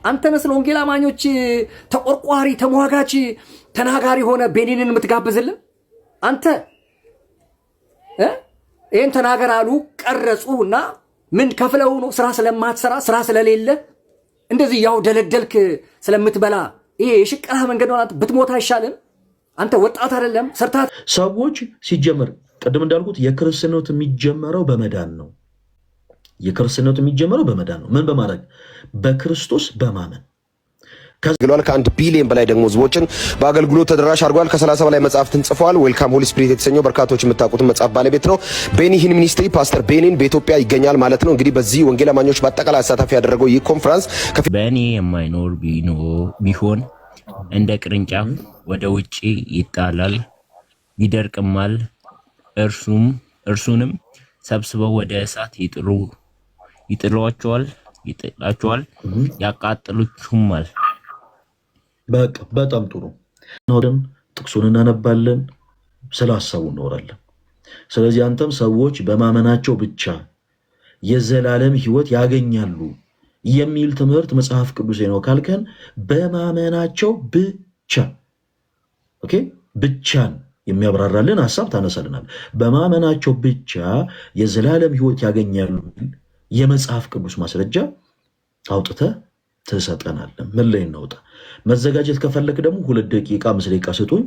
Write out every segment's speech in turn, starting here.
አንተ መስለ ወንጌል አማኞች ተቆርቋሪ ተሟጋች ተናጋሪ ሆነ ቤኒንን የምትጋብዝልን አንተ ይሄን ተናገር አሉ ቀረጹና ምን ከፍለው ነው ስራ ስለማትሰራ ስራ ስለሌለ እንደዚህ ያው ደለደልክ ስለምትበላ ይሄ የሽቀላ መንገድ ነው ብትሞት አይሻልም አንተ ወጣት አይደለም ሰርታት ሰዎች ሲጀመር ቀደም እንዳልኩት የክርስቲያኖት የሚጀመረው በመዳን ነው የክርስቲያኖት የሚጀመረው በመዳን ነው ምን በማድረግ በክርስቶስ በማመን ከግሏል ከ1 ቢሊዮን በላይ ደግሞ ህዝቦችን በአገልግሎት ተደራሽ አድርጓል ከ30 በላይ መጽሐፍትን ጽፏል ዌልካም ሆሊ ስፒሪት የተሰኘው በርካቶች የምታውቁት መጽሐፍ ባለቤት ነው ቤኒሂን ሚኒስትሪ ፓስተር ቤኒን በኢትዮጵያ ይገኛል ማለት ነው እንግዲህ በዚህ ወንጌል አማኞች በአጠቃላይ አሳታፊ ያደረገው ይህ ኮንፈረንስ በእኔ የማይኖር ቢሆን እንደ ቅርንጫፍ ወደ ውጪ ይጣላል ይደርቅማል እርሱንም ሰብስበው ወደ እሳት ይጥሏቸዋል ያቃጥሉችሁማል በጣም ጥሩ ነው ጥቅሱን እናነባለን ስለሐሳቡ እናወራለን ስለዚህ አንተም ሰዎች በማመናቸው ብቻ የዘላለም ህይወት ያገኛሉ የሚል ትምህርት መጽሐፍ ቅዱስ ነው ካልከን በማመናቸው ብቻ ኦኬ ብቻን የሚያብራራልን ሐሳብ ታነሳልናል በማመናቸው ብቻ የዘላለም ህይወት ያገኛሉ የመጽሐፍ ቅዱስ ማስረጃ አውጥተ ተሰጠናል ምን ላይ እናውጣ መዘጋጀት ከፈለክ ደግሞ 2 ደቂቃ 5 ደቂቃ ስጡኝ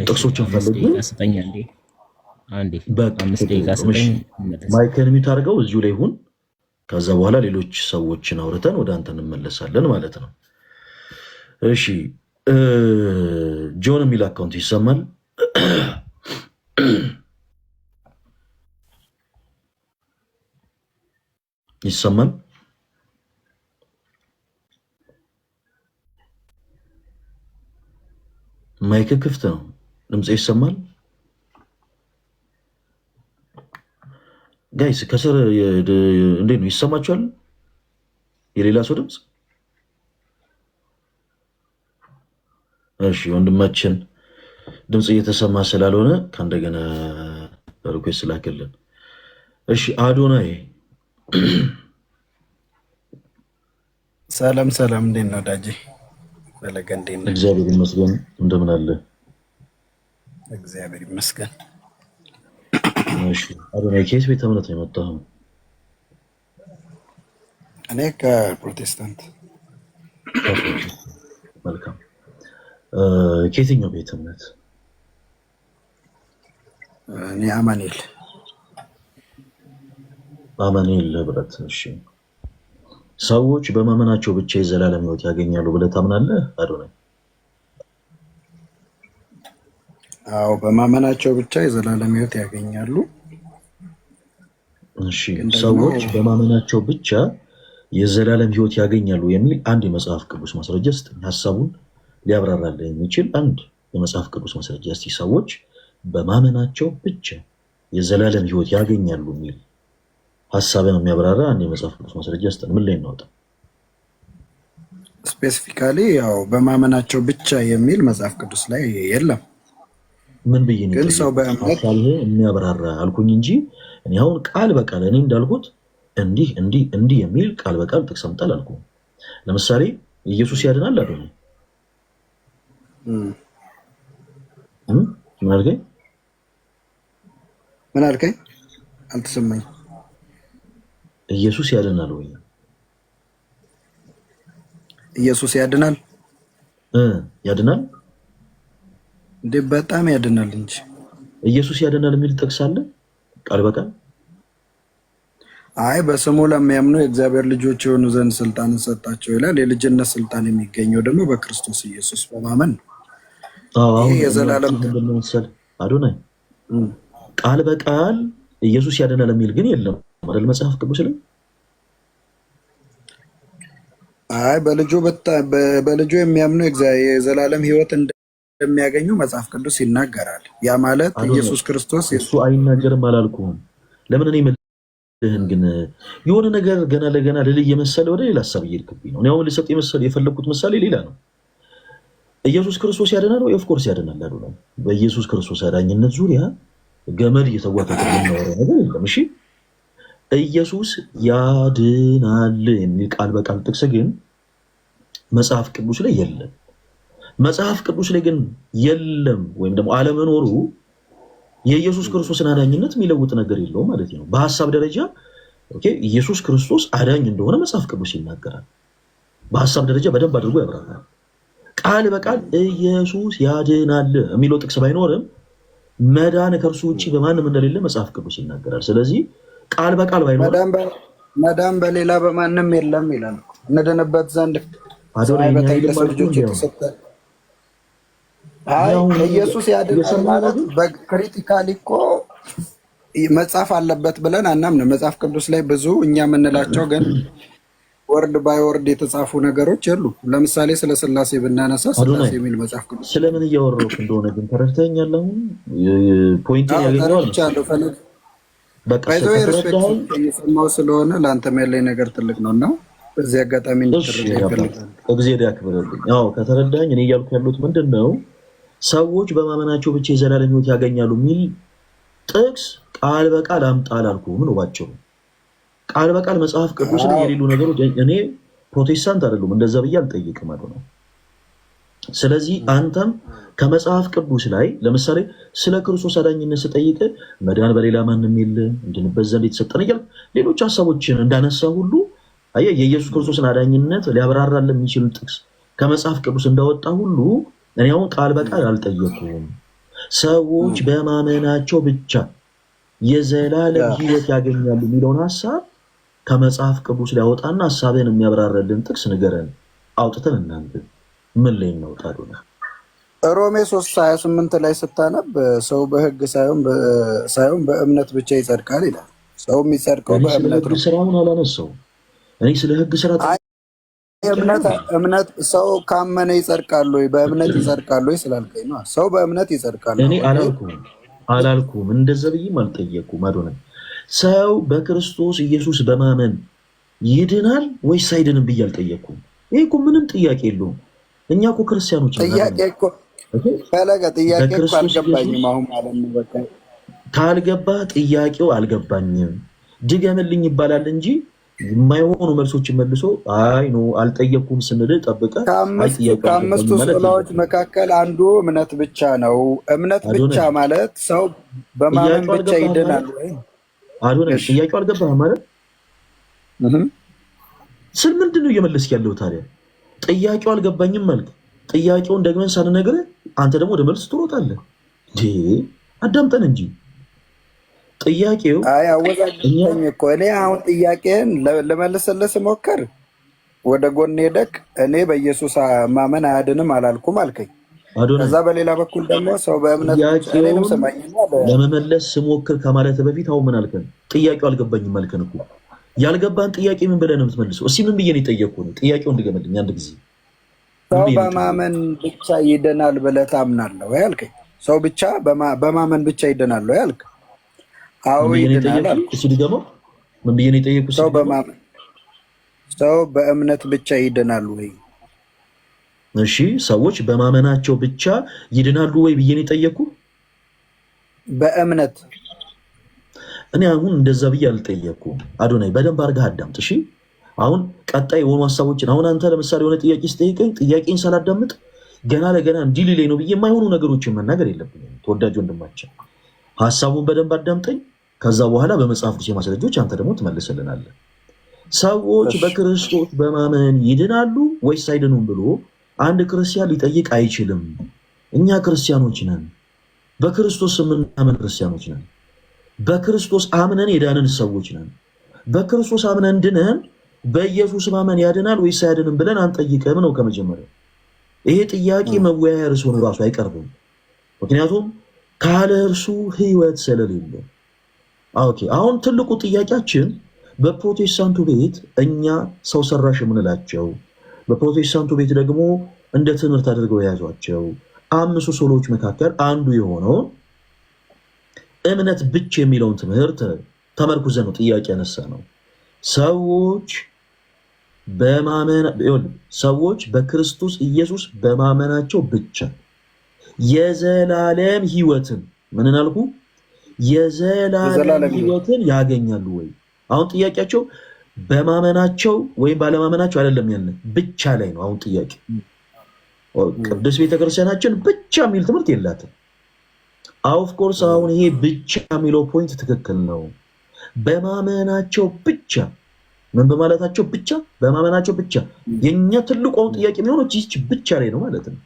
ጥቅሶችን ፈልጉ አንዴ 5 ደቂቃ ስጡኝ ማይክን ሚውት አድርገው እዚሁ ላይ ሁን ከዛ በኋላ ሌሎች ሰዎችን አውርተን ወደ አንተ እንመለሳለን ማለት ነው እሺ ጆን የሚል አካውንት ይሰማል ይሰማል ማይክ ክፍት ነው ድምጽ ይሰማል ጋይስ ከስር እንዴት ነው ይሰማችኋል የሌላ ሰው ድምጽ እሺ ወንድማችን ድምጽ እየተሰማ ስላልሆነ ከእንደገና ሪኩዌስት ላከልን እሺ አዶናይ ሰላም እንዴት ነው ዳጂ ፈለገ እንዴት ነው እግዚአብሔር ይመስገን እንደምን አለ እግዚአብሔር ይመስገን እሺ አዶናይ ከየት ቤተ እምነት ነው የመጣኸው እኔ ከፕሮቴስታንት መልካም ከየትኛው ቤተ እምነት እኔ አማኑኤል ህብረት እሺ ሰዎች በማመናቸው ብቻ የዘላለም ህይወት ያገኛሉ ብለህ ታምናለህ አዶናይ አዎ በማመናቸው ብቻ የዘላለም ህይወት ያገኛሉ እሺ ሰዎች በማመናቸው ብቻ የዘላለም ህይወት ያገኛሉ የሚል አንድ የመጽሐፍ ቅዱስ ማስረጃ ስጠኝ ሐሳቡን ሊያብራራልህ የሚችል አንድ የመጽሐፍ ቅዱስ ማስረጃ እስቲ ሰዎች በማመናቸው ብቻ የዘላለም ህይወት ያገኛሉ የሚል ሐሳብን የሚያብራራ አንድ የመጽሐፍ ቅዱስ ማስረጃ ስጠን ምን ላይ እናውጣ ስፔሲፊካሊ ያው በማመናቸው ብቻ የሚል መጽሐፍ ቅዱስ ላይ የለም ምን ብዬሽ ግን ሰው በእምነት የሚያብራራ አልኩኝ እንጂ እኔ አሁን ቃል በቃል እኔ እንዳልኩት እንዲህ የሚል ቃል በቃል ጥቅስ አምጣል አልኩ ለምሳሌ ኢየሱስ ያድናል አይደል ምን አልከኝ አልተሰማኝ ኢየሱስ ያድናል ወይ ኢየሱስ ያድናል ያድናል እንዴ በጣም ያድናል እንጂ ኢየሱስ ያድናል የሚል ጥቅስ አለ ቃል በቃል አይ በስሙ ለሚያምኑ የእግዚአብሔር ልጆች የሆኑ ዘንድ ስልጣን ሰጣቸው ይላል የልጅነት ስልጣን የሚገኘው ደግሞ በክርስቶስ ኢየሱስ በማመን ይሄ የዘላለም ተመሰል አዶናይ ቃል በቃል ኢየሱስ ያድናል የሚል ግን የለም አይደል መጽሐፍ ቅዱስ ላይ አይ በልጁ የሚያምኑ የዘላለም ህይወት እንደሚያገኙ መጽሐፍ ቅዱስ ይናገራል ያ ማለት ኢየሱስ ክርስቶስ እሱ አይናገርም አላልኩም ለምን እኔ መልህን ግን የሆነ ነገር ገና ለገና ልልይ የመሰለ ወደ ሌላ ሐሳብ እየሄድክብኝ ነው አሁን ልሰጥ የፈለኩት ምሳሌ ሌላ ነው ኢየሱስ ክርስቶስ ያድናል ወይ ኦፍ ኮርስ ያድናል አይደል በኢየሱስ ክርስቶስ አዳኝነት ዙሪያ ገመድ እየተዋቀቀ ነው ነገር የለም እሺ ኢየሱስ ያድናል የሚል ቃል በቃል ጥቅስ ግን መጽሐፍ ቅዱስ ላይ የለም። መጽሐፍ ቅዱስ ላይ ግን የለም ወይም ደግሞ አለመኖሩ የኢየሱስ ክርስቶስን አዳኝነት የሚለውጥ ነገር የለውም ማለት ነው። በሐሳብ ደረጃ ኦኬ ኢየሱስ ክርስቶስ አዳኝ እንደሆነ መጽሐፍ ቅዱስ ይናገራል። በሐሳብ ደረጃ በደንብ አድርጎ ያብራራል። ቃል በቃል ኢየሱስ ያድናል የሚለው ጥቅስ ባይኖርም መዳን ከእርሱ ውጭ በማንም እንደሌለ መጽሐፍ ቅዱስ ይናገራል። ስለዚህ ቃል በቃል ባይኖርም መዳን በሌላ በማንም የለም ይላል። እንድንበት ዘንድ ለሰው ልጆች የተሰጠ ኢየሱስ ያድናል ማለት በክሪቲካሊ እኮ መጽሐፍ አለበት ብለን አናምንም። መጽሐፍ ቅዱስ ላይ ብዙ እኛ የምንላቸው ግን ወርድ ባይ ወርድ የተጻፉ ነገሮች የሉ። ለምሳሌ ስለ ስላሴ ብናነሳ ስላሴ የሚል መጽሐፍ ቅዱስ ስለምን እያወራሁት እንደሆነ ግን ተረድተኛል። አሁን ፖይንት ያገኘዋል። በቃ እየሰማሁ ስለሆነ ለአንተም ያለኝ ነገር ትልቅ ነው እና በዚህ አጋጣሚ እንድትረዳ ይፈልጋል። እግዚአብሔር ያክብርልኝ። አዎ ከተረዳኝ እኔ እያልኩ ያሉት ምንድን ነው ሰዎች በማመናቸው ብቻ የዘላለም ሕይወት ያገኛሉ የሚል ጥቅስ ቃል በቃል አምጣ አላልኩም ነው ባጭሩ። ቃል በቃል መጽሐፍ ቅዱስ ላይ የሌሉ ነገሮች እኔ ፕሮቴስታንት አይደሉም እንደዛ ብዬ አልጠይቅም ማለት ነው። ስለዚህ አንተም ከመጽሐፍ ቅዱስ ላይ ለምሳሌ ስለ ክርስቶስ አዳኝነት ስጠይቅ መዳን በሌላ ማንም የለም እንድንበት ዘንድ የተሰጠን እያልክ ሌሎች ሀሳቦችን እንዳነሳ ሁሉ አየህ የኢየሱስ ክርስቶስን አዳኝነት ሊያብራራልን የሚችል ጥቅስ ከመጽሐፍ ቅዱስ እንዳወጣ ሁሉ እኔ አሁን ቃል በቃል አልጠየኩም። ሰዎች በማመናቸው ብቻ የዘላለም ሕይወት ያገኛሉ የሚለውን ሀሳብ ከመጽሐፍ ቅዱስ ላይ አወጣና ሀሳብን የሚያብራራልን ጥቅስ ንገረን፣ አውጥተን እናንተ ምን ላይ እናውጣዱ ነው? ሮሜ 3:28 ላይ ስታነብ ሰው በሕግ ሳይሆን በእምነት ብቻ ይጸድቃል ይላል። ሰው የሚጸድቀው በእምነት ነው። ስራውን አላነሳው እኔ ስለ ሕግ ስራ እምነት ሰው ካመነ ይጸድቃል ወይ በእምነት ይጸድቃል ወይ ስላልከኝ ነው። ሰው በእምነት ይጸድቃል። እኔ አላልኩም እንደዛ ብዬም አልጠየኩም። አዶናይ ሰው በክርስቶስ ኢየሱስ በማመን ይድናል ወይስ አይድንም ብዬ አልጠየኩም። ይሄ እኮ ምንም ጥያቄ የለውም። እኛ እኮ ክርስቲያኖች ጥያቄ እኮ አልገባኝም። አሁን ማለት ነው በቃ ካልገባ ጥያቄው አልገባኝም ድገምልኝ ይባላል እንጂ የማይሆኑ መልሶችን መልሶ አይ ኖ አልጠየኩም ስንል ጠብቀ ከአምስቱ ሶላዎች መካከል አንዱ እምነት ብቻ ነው። እምነት ብቻ ማለት ሰው በማመን ብቻ ይድናል ወይ? አዶናይ ጥያቄው አልገባህም ማለት ስል ምንድን ነው እየመለስክ ያለው ታዲያ? ጥያቄው አልገባኝም ማለት ጥያቄውን ደግመን ሳንነግርህ አንተ ደግሞ ወደ መልስ ትሮጣለህ። አዳምጠን እንጂ ጥያቄው አወዛኝ እኮ እኔ አሁን ጥያቄን ለመልስልህ ስሞክር ወደ ጎን ሄደክ እኔ በኢየሱስ ማመን አያድንም አላልኩም አልከኝ። ከዛ በሌላ በኩል ደግሞ ሰው በእምነት ለመመለስ ስሞክር ከማለት በፊት አሁን ምን አልከን? ጥያቄው አልገባኝም አልከን እኮ። ያልገባን ጥያቄ ምን ብለህ ነው የምትመልሰው? እስኪ ምን ብዬ ነው የጠየቅኩህ? ጥያቄውን እንድገመልኝ አንድ ጊዜ። ሰው በማመን ብቻ ይድናል ብለህ ታምናለህ ወይ አልከኝ። ሰው ብቻ በማመን ብቻ ይድናል ወይ አልከኝ። አዎ ይድናል። እሺ ድገመው። ምን ብዬ ነው የጠየቅኩህ? ሰው በእምነት ብቻ ይድናል ወይ? እሺ ሰዎች በማመናቸው ብቻ ይድናሉ ወይ ብዬ ነው የጠየቅኩህ? በእምነት እኔ አሁን እንደዛ ብዬ አልጠየቅኩም። አዶናይ በደንብ አድርገህ አዳምጥ። እሺ አሁን ቀጣይ የሆኑ ሀሳቦችን አሁን አንተ ለምሳሌ የሆነ ጥያቄ ስጠይቀኝ ጥያቄን ሳላዳምጥ ገና ለገና እንዲህ ሊለኝ ነው ብዬ የማይሆኑ ነገሮችን መናገር የለብኝም። ተወዳጅ ወንድማችን ሀሳቡን በደንብ አዳምጠኝ። ከዛ በኋላ በመጽሐፍ ቅዱስ ማስረጃዎች አንተ ደግሞ ትመልስልናለህ። ሰዎች በክርስቶስ በማመን ይድናሉ ወይስ አይድኑም ብሎ አንድ ክርስቲያን ሊጠይቅ አይችልም። እኛ ክርስቲያኖች ነን። በክርስቶስ የምናምን ክርስቲያኖች ነን። በክርስቶስ አምነን የዳንን ሰዎች ነን። በክርስቶስ አምነን ድነን በኢየሱስ ማመን ያድናል ወይስ አያድንም ብለን አንጠይቅም ነው ከመጀመሪያው። ይሄ ጥያቄ መወያያ ርዕስ ሆኖ ራሱ አይቀርብም። ምክንያቱም ካለ እርሱ ሕይወት ስለሌለ። ኦኬ አሁን ትልቁ ጥያቄያችን በፕሮቴስታንቱ ቤት እኛ ሰው ሰራሽ የምንላቸው በፕሮቴስታንቱ ቤት ደግሞ እንደ ትምህርት አድርገው የያዟቸው አምስቱ ሶሎች መካከል አንዱ የሆነው እምነት ብቻ የሚለውን ትምህርት ተመርኩዘን ነው ጥያቄ ያነሳ ነው። ሰዎች በክርስቶስ ኢየሱስ በማመናቸው ብቻ የዘላለም ሕይወትን ምንን አልኩ? የዘላለም ሕይወትን ያገኛሉ ወይ? አሁን ጥያቄያቸው በማመናቸው ወይም ባለማመናቸው አይደለም፣ ያን ብቻ ላይ ነው አሁን ጥያቄ። ቅዱስ ቤተክርስቲያናችን ብቻ የሚል ትምህርት የላትም። ኦፍ ኮርስ አሁን ይሄ ብቻ የሚለው ፖይንት ትክክል ነው። በማመናቸው ብቻ ምን በማለታቸው ብቻ በማመናቸው ብቻ የኛ ትልቁ አሁን ጥያቄ የሚሆነው ይህች ብቻ ላይ ነው ማለት ነው።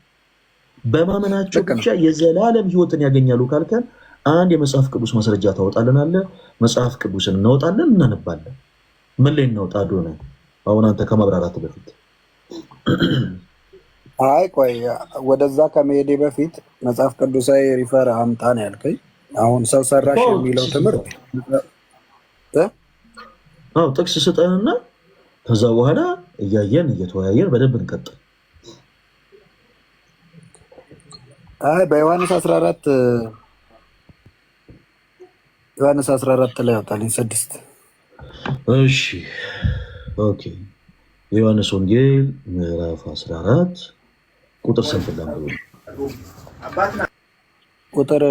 በማመናቸው ብቻ የዘላለም ህይወትን ያገኛሉ ካልከን አንድ የመጽሐፍ ቅዱስ ማስረጃ ታወጣልናለህ። መጽሐፍ ቅዱስን እናወጣለን፣ እናነባለን። ምን ላይ እናውጣ ዶነ? አሁን አንተ ከማብራራት በፊት አይ ቆይ ወደዛ ከመሄዴ በፊት መጽሐፍ ቅዱሳዊ ሪፈር አምጣ ነው ያልከኝ። አሁን ሰው ሰራሽ የሚለው ትምህርት ጥቅስ ስጠንና ከዛ በኋላ እያየን እየተወያየን በደንብ እንቀጥል። አይ በዮሐንስ 14 ላይ ያወጣልኝ 6። እሺ ኦኬ። የዮሐንስ ወንጌል ምዕራፍ 14 ቁጥር ስንት ላምሩ? ቁጥር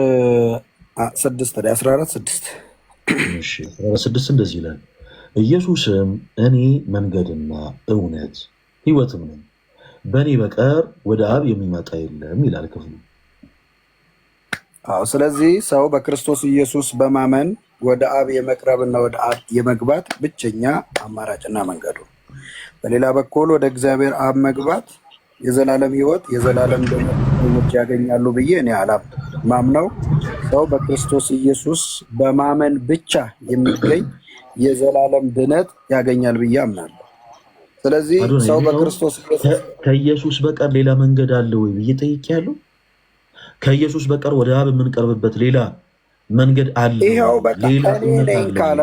6 ላይ 14:6። እሺ 14:6 እንደዚህ ይላል፣ ኢየሱስም እኔ መንገድና እውነት ሕይወትም ነኝ፣ በእኔ በቀር ወደ አብ የሚመጣ የለም ይላል ክፍሉ። ስለዚህ ሰው በክርስቶስ ኢየሱስ በማመን ወደ አብ የመቅረብና ወደ አብ የመግባት ብቸኛ አማራጭና መንገዱ። በሌላ በኩል ወደ እግዚአብሔር አብ መግባት የዘላለም ሕይወት የዘላለም ደህንነት ያገኛሉ ብዬ እኔ ማምነው ሰው በክርስቶስ ኢየሱስ በማመን ብቻ የሚገኝ የዘላለም ድነት ያገኛል ብዬ አምናለሁ። ስለዚህ ሰው በክርስቶስ ከኢየሱስ በቀር ሌላ መንገድ አለ ወይ ብዬ ጠይቄያለሁ። ከኢየሱስ በቀር ወደ አብ የምንቀርብበት ሌላ መንገድ አለ? ይኸው በቃ እኔ ነኝ ካለ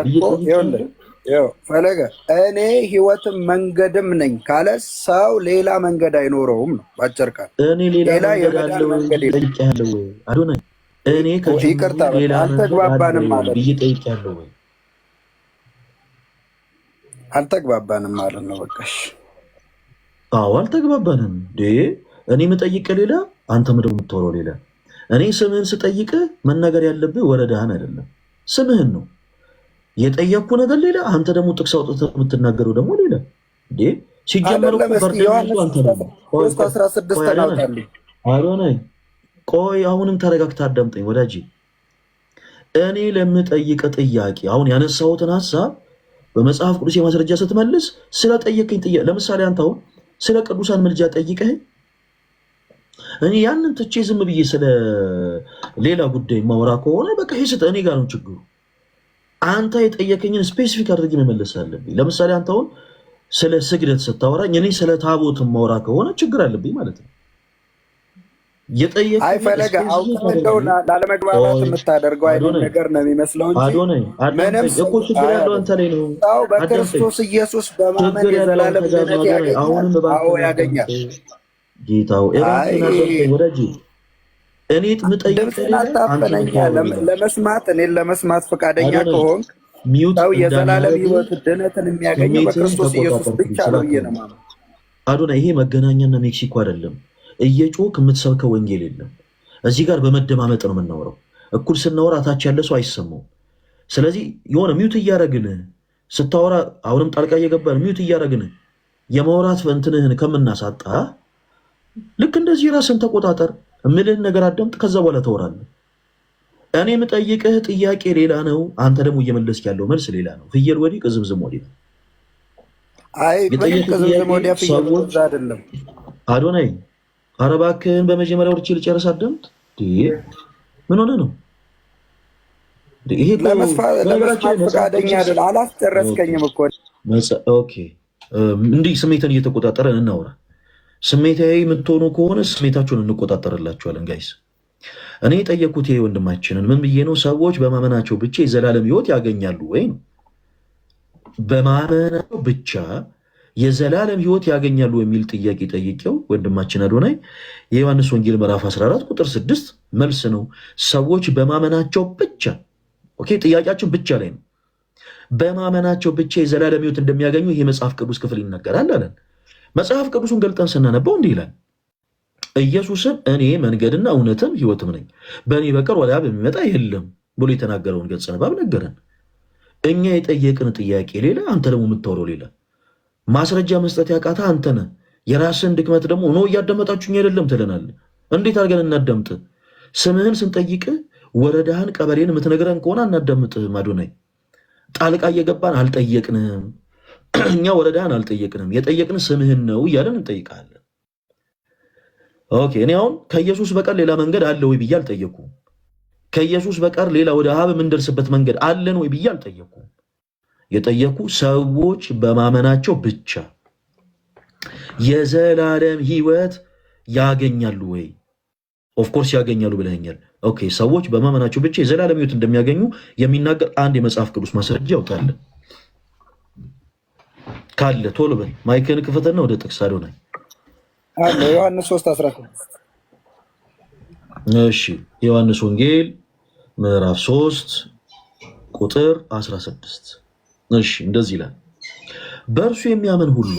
ፈለገ እኔ ሕይወትም መንገድም ነኝ ካለ ሰው ሌላ መንገድ አይኖረውም ነው ባጭር ቃል። እኔ ሌላ መንገድ ጠይቄያለሁ ወይ አዶናይ? እኔ ይቅርታ አልተግባባንም ማለት ብዬ ጠይቄያለሁ ወይ? አልተግባባንም ማለት ነው። በቃሽ። አዎ አልተግባባንም። እኔ የምጠይቅህ ሌላ፣ አንተ ምንድን ነው የምትወራው ሌላ። እኔ ስምህን ስጠይቅህ መናገር ያለብህ ወረዳህን አይደለም ስምህን ነው የጠየቅኩ ነገር ሌላ፣ አንተ ደግሞ ጥቅስ አውጥተህ የምትናገረው ደግሞ ሌላ። ሲጀመር አዶናይ ቆይ፣ አሁንም ተረጋግተህ አዳምጠኝ ወዳጅ። እኔ ለምጠይቅ ጥያቄ አሁን ያነሳሁትን ሀሳብ በመጽሐፍ ቅዱስ የማስረጃ ስትመልስ ስለጠየቀኝ ጥያቄ፣ ለምሳሌ አንተ አሁን ስለ ቅዱሳን ምልጃ ጠይቀህ እኔ ያንን ትቼ ዝም ብዬ ስለ ሌላ ጉዳይ ማውራ ከሆነ በቃ ይሄ እኔ ጋር ነው ችግሩ። አንተ የጠየቀኝን ስፔሲፊክ አድርጌ መመለስ አለብኝ። ለምሳሌ አንተ አሁን ስለ ስግደት ስታወራኝ እኔ ስለ ታቦት ማውራ ከሆነ ችግር አለብኝ ማለት ነው። አይ ፈለገ አውቀው ላለመግባባት የምታደርገው አይነት ነገር ነው የሚመስለው እንጂ እኮ ችግር ያለው አንተ ላይ ነው። ሰው በክርስቶስ ኢየሱስ በማመን የዘላለም ድነት ያገኛል። ጌታው ወዳጅ እኔ ለመስማት እኔን ለመስማት ፈቃደኛ ከሆንክ ሰው የዘላለም ሕይወት ድነትን የሚያገኘው በክርስቶስ ኢየሱስ ብቻ ነው ብዬ ነው የማምነው። አዶናይ ይሄ መገናኛና ሜክሲኮ አይደለም። እየጮክ የምትሰብከው ወንጌል የለም። እዚህ ጋር በመደማመጥ ነው የምናወራው። እኩል ስናወራ ታች ያለ ሰው አይሰማውም። ስለዚህ የሆነ ሚውት እያደረግን ስታወራ አሁንም ጣልቃ እየገባን ሚውት እያደረግን የማውራት እንትንህን ከምናሳጣ ልክ እንደዚህ ራስን ተቆጣጠር፣ እምልህን ነገር አዳምጥ፣ ከዛ በኋላ ተወራለህ። እኔ የምጠይቅህ ጥያቄ ሌላ ነው፣ አንተ ደግሞ እየመለስክ ያለው መልስ ሌላ ነው። ፍየል ወዲህ ቅዝምዝም ወዲህ ነው። አይደለም አዶናይ። ኧረ እባክህን በመጀመሪያ ወርቼ ልጨርስ፣ አዳምጥ። ምን ሆነ ነው ይሄ? ፈቃደኛ አይደል? አላስጨረስከኝም እኮ። እንዲህ ስሜትን እየተቆጣጠረን እናውራ። ስሜታዊ የምትሆኑ ከሆነ ስሜታችሁን እንቆጣጠርላችኋለን ጋይስ። እኔ የጠየኩት ይሄ ወንድማችንን ምን ብዬ ነው? ሰዎች በማመናቸው ብቻ የዘላለም ሕይወት ያገኛሉ ወይ ነው። በማመናቸው ብቻ የዘላለም ሕይወት ያገኛሉ የሚል ጥያቄ ጠይቄው ወንድማችን አዶናይ የዮሐንስ ወንጌል ምዕራፍ 14 ቁጥር 6 መልስ ነው። ሰዎች በማመናቸው ብቻ። ኦኬ፣ ጥያቄያችን ብቻ ላይ ነው። በማመናቸው ብቻ የዘላለም ሕይወት እንደሚያገኙ ይሄ መጽሐፍ ቅዱስ ክፍል ይናገራል አለን። መጽሐፍ ቅዱስን ገልጠን ስናነበው እንዲህ ይላል፣ ኢየሱስም እኔ መንገድና እውነትም ሕይወትም ነኝ፣ በእኔ በቀር ወደ አብ የሚመጣ የለም ብሎ የተናገረውን ገጸ ንባብ ነገረን። እኛ የጠየቅን ጥያቄ ሌላ፣ አንተ ደግሞ የምታወራው ሌላ። ማስረጃ መስጠት ያቃታ አንተ ነህ። የራስን ድክመት ደግሞ ኖ እያዳመጣችሁኝ አይደለም ትለናለህ። እንዴት አድርገን እናዳምጥ? ስምህን ስንጠይቅ ወረዳህን ቀበሌን የምትነግረን ከሆነ አናዳምጥህም። አዶናይ ጣልቃ እየገባን አልጠየቅንም። እኛ ወረዳህን አልጠየቅንም፣ የጠየቅን ስምህን ነው እያለን እንጠይቃለን። ኦኬ እኔ አሁን ከኢየሱስ በቀር ሌላ መንገድ አለ ወይ ብዬ አልጠየኩም። ከኢየሱስ በቀር ሌላ ወደ አብ የምንደርስበት መንገድ አለን ወይ ብዬ አልጠየኩም። የጠየኩ ሰዎች በማመናቸው ብቻ የዘላለም ሕይወት ያገኛሉ ወይ? ኦፍኮርስ ያገኛሉ ብለኸኛል። ኦኬ ሰዎች በማመናቸው ብቻ የዘላለም ሕይወት እንደሚያገኙ የሚናገር አንድ የመጽሐፍ ቅዱስ ማስረጃ ያውጣለን ካለ ቶሎ በል። ማይክን ክፈትና ወደ ጥቅስ አዶናይ አለ ዮሐንስ 3:16 እሺ ዮሐንስ ወንጌል ምዕራፍ 3 ቁጥር 16 እሺ እንደዚህ ይላል፣ በእርሱ የሚያምን ሁሉ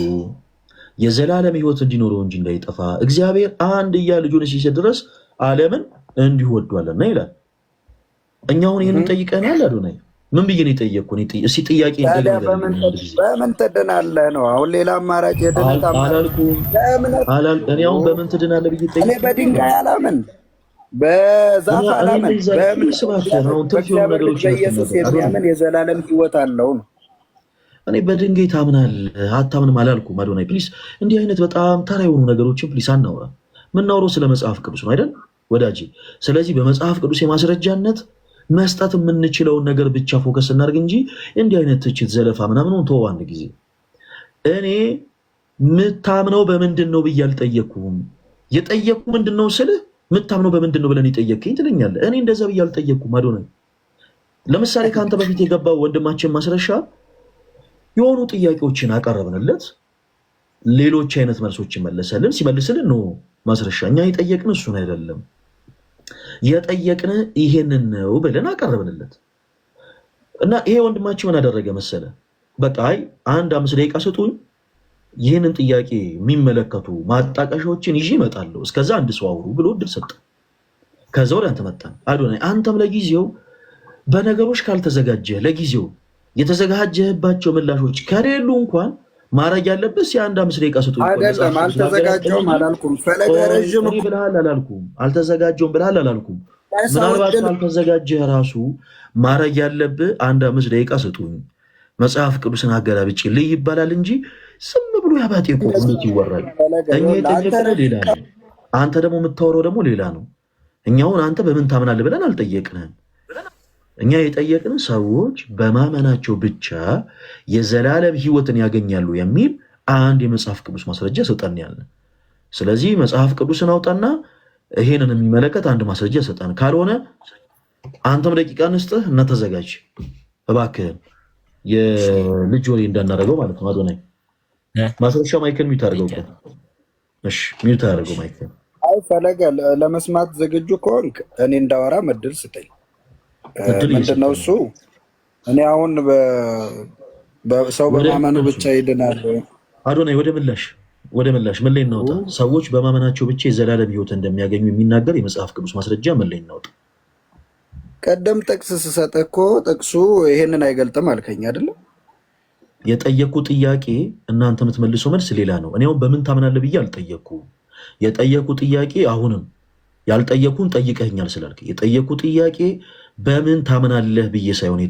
የዘላለም ሕይወት እንዲኖረው እንጂ እንዳይጠፋ እግዚአብሔር አንድያ ልጁን እስኪሰጥ ድረስ ዓለምን እንዲሁ ወዷልና ይላል። እኛ አሁን ይህንን ጠይቀናል። አዶናይ ምን ብዬ ነው የጠየቅኩ? እስኪ ጥያቄ በምን ትድናለህ ነው? አሁን ሌላ አማራጭ የድነት አላልኩም። እኔ አሁን በምን ትድናለህ ብዬ ጠየቅኩ። እኔ በድንጋይ አላምን፣ በዛፍ አላምን፣ በኢየሱስ የሚያምን የዘላለም ሕይወት አለው ነው። እኔ በድንጋይ ታምናለህ አታምንም አላልኩም። አዶናይ ፕሊስ፣ እንዲህ አይነት በጣም ተራ የሆኑ ነገሮችን ፕሊስ አናውራ። ምናውረው ስለ መጽሐፍ ቅዱስ ነው አይደል ወዳጄ? ስለዚህ በመጽሐፍ ቅዱስ የማስረጃነት መስጠት የምንችለውን ነገር ብቻ ፎከስ እናድርግ እንጂ እንዲህ አይነት ትችት፣ ዘለፋ ምናምን ተወው። አንድ ጊዜ እኔ ምታምነው በምንድን ነው ብዬ አልጠየቅኩም። የጠየቅኩ ምንድን ነው ስልህ ምታምነው በምንድን ነው ብለን የጠየቅከኝ ትለኛለህ። እኔ እንደዛ ብዬ አልጠየቅኩም አዶናይ። ለምሳሌ ከአንተ በፊት የገባው ወንድማችን ማስረሻ የሆኑ ጥያቄዎችን አቀረብንለት፣ ሌሎች አይነት መልሶችን መለሰልን። ሲመልስልን ነው ማስረሻ እኛ የጠየቅን እሱን አይደለም የጠየቅን ይሄንን ነው ብለን አቀረብንለት። እና ይሄ ወንድማችን ምን አደረገ መሰለ? በቃ አይ አንድ 5 ደቂቃ ስጡኝ፣ ይህንን ጥያቄ የሚመለከቱ ማጣቀሻዎችን ይዤ እመጣለሁ፣ እስከዛ አንድ ሰው አውሩ ብሎ እድል ሰጠ። ከዛ ወደ አንተ መጣን። አዶናይ አንተም ለጊዜው በነገሮች ካልተዘጋጀ፣ ለጊዜው የተዘጋጀህባቸው ምላሾች ከሌሉ እንኳን ማድረግ ያለብህ የአንድ 5 ደቂቃ ስጡኝ። አይደለም አልተዘጋጀውም አላልኩም። ፈለገ ረዥም ብለሃል አላልኩም። አልተዘጋጀውም ብለሃል አላልኩም። ምናልባት ካልተዘጋጀህ ራሱ ማድረግ ያለብህ አንድ 5 ደቂቃ ስጡኝ፣ መጽሐፍ ቅዱስን አገላብጬ ልይ ይባላል እንጂ ዝም ብሎ ያባጤ እውነት ይወራል። እኛ የጠየቅን ሌላ ነው፣ አንተ ደግሞ የምታወራው ደግሞ ሌላ ነው። እኛውን አንተ በምን ታምናለህ ብለን አልጠየቅንህም። እኛ የጠየቅን ሰዎች በማመናቸው ብቻ የዘላለም ሕይወትን ያገኛሉ የሚል አንድ የመጽሐፍ ቅዱስ ማስረጃ ሰጠን ያለን። ስለዚህ መጽሐፍ ቅዱስን አውጣና ይሄንን የሚመለከት አንድ ማስረጃ ሰጠን። ካልሆነ አንተም ደቂቃ እንስጥህ እና ተዘጋጅ እባክህን። የልጅ ወሬ እንዳናደርገው ማለት ነው። አዶናይ ማስረሻ ማይክል ሚዩት አድርገው። እሺ ሚዩት አድርገው ማይክል። አይ ፈለገ ለመስማት ዝግጁ ከሆንክ እኔ እንዳወራ እድል ስጠኝ። ምንድነው እሱ? እኔ አሁን ሰው በማመኑ ብቻ ይድናል። አዶናይ ወደ ምላሽ ምን ላይ እናውጣ? ሰዎች በማመናቸው ብቻ የዘላለም ሕይወት እንደሚያገኙ የሚናገር የመጽሐፍ ቅዱስ ማስረጃ ምን ላይ እናውጣ? ቀደም ጥቅስ ስሰጥ እኮ ጥቅሱ ይሄንን አይገልጥም አልከኝ አይደለም? የጠየቁ ጥያቄ እናንተ የምትመልሰው መልስ ሌላ ነው። እኔ አሁን በምን ታምናለህ ብዬ አልጠየኩም። የጠየቁ ጥያቄ አሁንም ያልጠየቁን ጠይቀኛል ስላልክ የጠየቁ ጥያቄ በምን ታምናለህ ብዬ ሳይሆን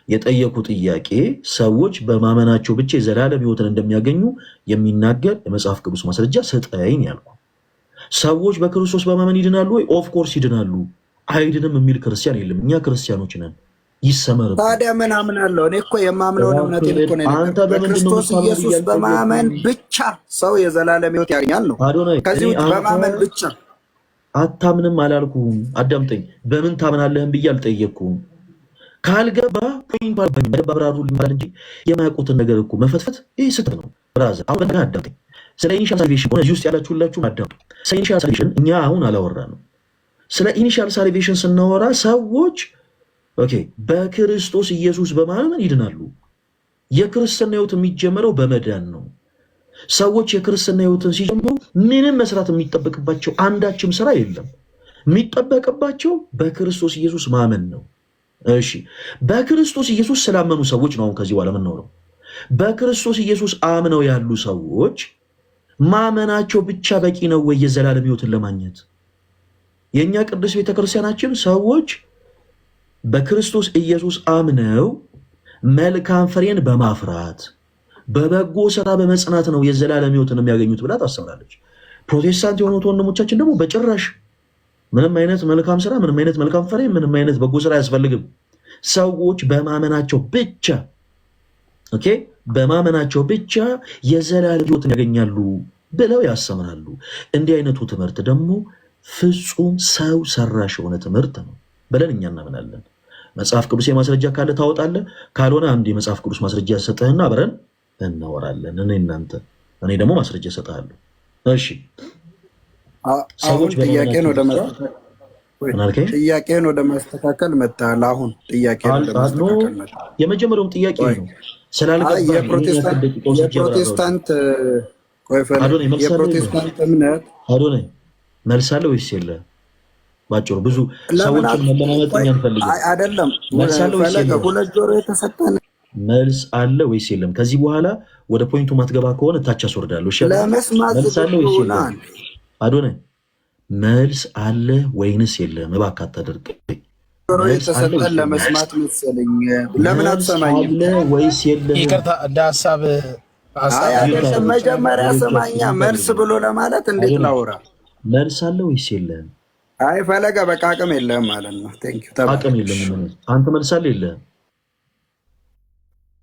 የጠየቁ ጥያቄ ሰዎች በማመናቸው ብቻ የዘላለም ሕይወትን እንደሚያገኙ የሚናገር የመጽሐፍ ቅዱስ ማስረጃ ስጠኝ ያልኩ። ሰዎች በክርስቶስ በማመን ይድናሉ ወይ? ኦፍኮርስ ይድናሉ። አይድንም የሚል ክርስቲያን የለም። እኛ ክርስቲያኖች ነን። ይሰመር። ታዲያ ምን አምናለሁ? እኔ እኮ የማምነውን እምነት በክርስቶስ ኢየሱስ በማመን ብቻ ሰው የዘላለም ሕይወት ያገኛል ነው። ከዚህ ውጭ በማመን ብቻ አታምንም አላልኩም። አዳምጠኝ። በምን ታምናለህም ብዬ አልጠየቅኩም። ካልገባ ባብራሩ ሊማል እንጂ የማያውቁትን ነገር እኮ መፈትፈት ይህ ስህተት ነው። ብራዘር አሁን በነገር አዳምጠኝ። ስለ ኢኒሻል ሳልቬሽን ሆነ እዚህ ውስጥ ያላችሁ ሁላችሁም አዳምጡ። ስለ ኢኒሻል ሳልቬሽን እኛ አሁን አላወራ ነው። ስለ ኢኒሻል ሳልቬሽን ስናወራ ሰዎች በክርስቶስ ኢየሱስ በማመን ይድናሉ። የክርስትና ሕይወት የሚጀመረው በመዳን ነው። ሰዎች የክርስትና ሕይወትን ሲጀምሩ ምንም መስራት የሚጠበቅባቸው አንዳችም ስራ የለም። የሚጠበቅባቸው በክርስቶስ ኢየሱስ ማመን ነው። እሺ በክርስቶስ ኢየሱስ ስላመኑ ሰዎች ነው አሁን ከዚህ በኋላ የምናወራው። በክርስቶስ ኢየሱስ አምነው ያሉ ሰዎች ማመናቸው ብቻ በቂ ነው ወይ የዘላለም ሕይወትን ለማግኘት? የእኛ ቅዱስ ቤተክርስቲያናችን ሰዎች በክርስቶስ ኢየሱስ አምነው መልካም ፍሬን በማፍራት በበጎ ስራ በመጽናት ነው የዘላለም ሕይወትን የሚያገኙት ብላ ታስተምራለች። ፕሮቴስታንት የሆኑት ወንድሞቻችን ደግሞ በጭራሽ ምንም አይነት መልካም ስራ፣ ምንም አይነት መልካም ፍሬ፣ ምንም አይነት በጎ ስራ አያስፈልግም። ሰዎች በማመናቸው ብቻ ኦኬ፣ በማመናቸው ብቻ የዘላለም ሕይወትን ያገኛሉ ብለው ያስተምራሉ። እንዲህ አይነቱ ትምህርት ደግሞ ፍጹም ሰው ሰራሽ የሆነ ትምህርት ነው ብለን እኛ እናምናለን። መጽሐፍ ቅዱስ ማስረጃ ካለ ታወጣለህ፣ ካልሆነ አንድ የመጽሐፍ ቅዱስ ማስረጃ ሰጠህና አብረን እናወራለን። እኔ ደግሞ ማስረጃ ሰጠሃለሁ። እሺ ሰዎች ጥያቄን ወደ ማስተካከል መጣል። አሁን ጥያቄን ወደ ማስተካከል መጣል። የመጀመሪያውም ጥያቄ ነው የፕሮቴስታንት እምነት አዶናይ መልስ አለ ወይስ የለ? ባጭሩ ብዙ ሰዎችን መለማመጥ እንፈልግ አይደለም። ሁለት ጆሮ የተሰጠን መልስ አለ ወይስ የለም? ከዚህ በኋላ ወደ ፖይንቱ ማትገባ ከሆነ ታች አስወርዳለሁ። መልስ አለ ወይስ የለም? አዶናይ መልስ አለ ወይንስ የለም? እባክህ አታደርግ። የተሰጠን ለመስማት መሰለኝ። ለምን አትሰማኝም? ወይስ የለም? ይቅርታ እንደ ሀሳብ አይደለም። መጀመሪያ ሰማኛ መልስ ብሎ ለማለት እንዴት ላውራ? መልስ አለ ወይስ የለም? አይ ፈለገ በቃ አቅም የለህም ማለት ነው። አቅም የለም። አንተ መልስ አለ የለህም?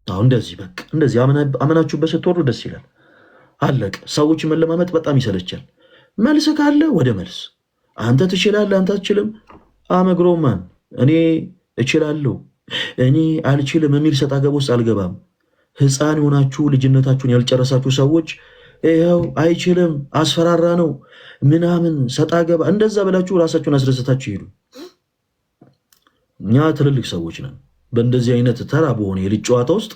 አሁን እንደዚህ በቃ እንደዚህ አመናችሁበት ስትወርዱ ደስ ይላል። አለቀ። ሰዎችን መለማመጥ በጣም ይሰለቻል። መልስ ካለ ወደ መልስ። አንተ ትችላለህ፣ አንተ አትችልም። አመግሮማን እኔ እችላለሁ እኔ አልችልም የሚል ሰጣ ገባ ውስጥ አልገባም። ሕፃን የሆናችሁ ልጅነታችሁን ያልጨረሳችሁ ሰዎች ይኸው አይችልም አስፈራራ ነው ምናምን ሰጣ ገባ እንደዛ ብላችሁ ራሳችሁን አስደስታችሁ ይሄዱ። እኛ ትልልቅ ሰዎች ነን። በእንደዚህ አይነት ተራ በሆነ የልጅ ጨዋታ ውስጥ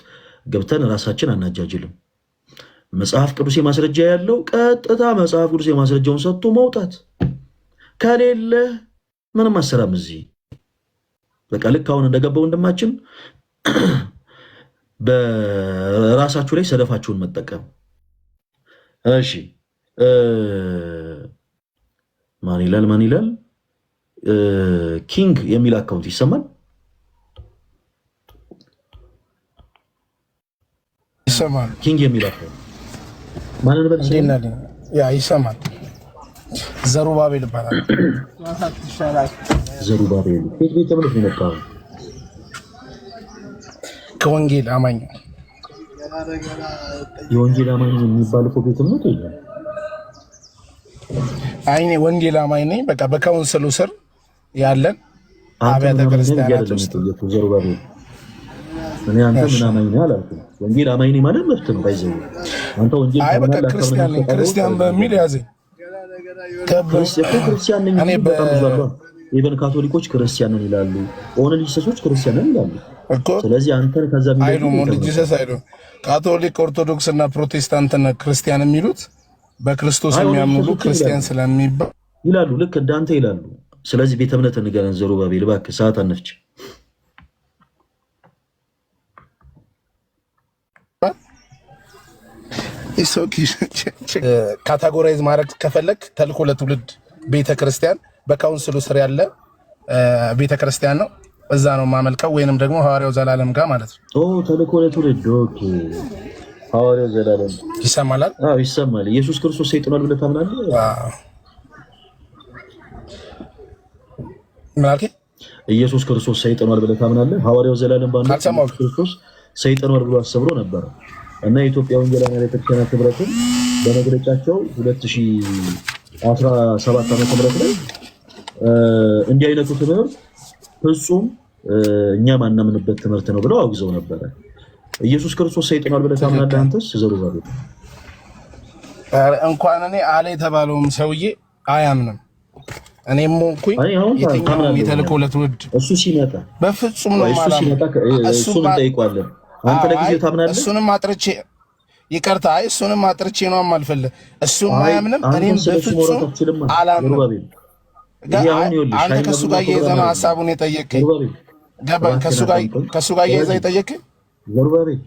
ገብተን ራሳችን አናጃጅልም። መጽሐፍ ቅዱስ ማስረጃ ያለው ቀጥታ መጽሐፍ ቅዱስ ማስረጃውን ሰጥቶ መውጣት፣ ከሌለ ምንም አሰራም። እዚህ በቃ ልክ አሁን እንደገባው ወንድማችን በራሳችሁ ላይ ሰደፋችሁን መጠቀም። እሺ ማን ይላል ኪንግ የሚል አካውንት ይሰማል? ይሰማል። ኪንግ የሚል አካውንት ማንን በል ይሰማል። ዘሩባቤል ይባላል። ዘሩባቤል ቤት ተመልሶ ነው። ከወንጌል አማኝ የወንጌል አማኝ የሚባል እኮ ቤት ነው የለም። አይኔ ወንጌል አማኝ ነኝ። በቃ በካውንስሉ ስር ያለን አብያተ ክርስቲያናት ውስጥ ዘሩባቤል እኔ አንተ ምን አማኝ ነህ አላልኩም። ወንጌል አማኝ ነኝ ማለት መፍት ነው። ባይዘው አንተ ወንጌል በቃ ክርስቲያን በሚል ያዘኝ። ክርስቲያን ነኝ እኔ ኢቨን ካቶሊኮች ክርስቲያን ነን ይላሉ። ኦነሊስቶች ክርስቲያን ነን ይላሉ እኮ። ስለዚህ አንተን ከዛ አይሉ ሞንጂሰስ አይሉ ካቶሊክ፣ ኦርቶዶክስ እና ፕሮቴስታንት እና ክርስቲያን የሚሉት በክርስቶስ የሚያምኑ ክርስቲያን ስለሚባል ይላሉ። ልክ እንዳንተ ይላሉ። ስለዚህ ቤተ እምነት እንገናኝ። ዘሩባቤል እባክህ ሰዓት አነፍች። ካታጎራይዝ ማድረግ ከፈለግ ተልኮ ለትውልድ ቤተክርስቲያን በካውንስሉ ስር ያለ ቤተክርስቲያን ነው። እዛ ነው የማመልከው፣ ወይንም ደግሞ ሐዋርያው ዘላለም ጋር ማለት ነው። ተልኮ ለትውልድ ኦኬ። ሐዋርያው ዘላለም ይሰማል? አዎ ይሰማል። ኢየሱስ ክርስቶስ ሰይጣናል ብለህ ታምናለህ? ምን አልከኝ? ኢየሱስ ክርስቶስ ሰይጣናል ብለህ ታምናለህ? ሐዋርያው ዘላለም ባንተ ኢየሱስ ክርስቶስ ሰይጣናል ብሎ አስተምሮ ነበር እና የኢትዮጵያ ወንጌላውያን አብያተ ክርስቲያናት ህብረትን በመግለጫቸው 2017 ዓመተ ምህረት ላይ እንዲህ አይነቱ ትምህርት ፍጹም እኛ ማናምንበት ትምህርት ነው ብለው አውግዘው ነበረ። ኢየሱስ ክርስቶስ ሰይጣናል ብለህ ታምናለህ አንተስ? ዘሩባቤል እንኳን እኔ አለ የተባለውም ሰውዬ አያምንም። እኔም ሞንኩኝ የትኛውም የተልኮ ለትውልድ እሱ ሲመጣ በፍጹም ነው ማለት እሱ ሲመጣ እሱን እንጠይቋለን። አንተ ለጊዜው ታምናለህ? እሱንም አጥርቼ ይቅርታ፣ እሱንም አጥርቼ ነው የማልፈልግ። እሱም አያምንም፣ እኔም በፍጹም አላምንም። አንተ ከእሱ ጋር እየሄደ ነው ሀሳቡን የጠየቀኝ። ገባኝ። ከሱ ጋር እያይዘህ የጠየቅህ ዘሩባቤል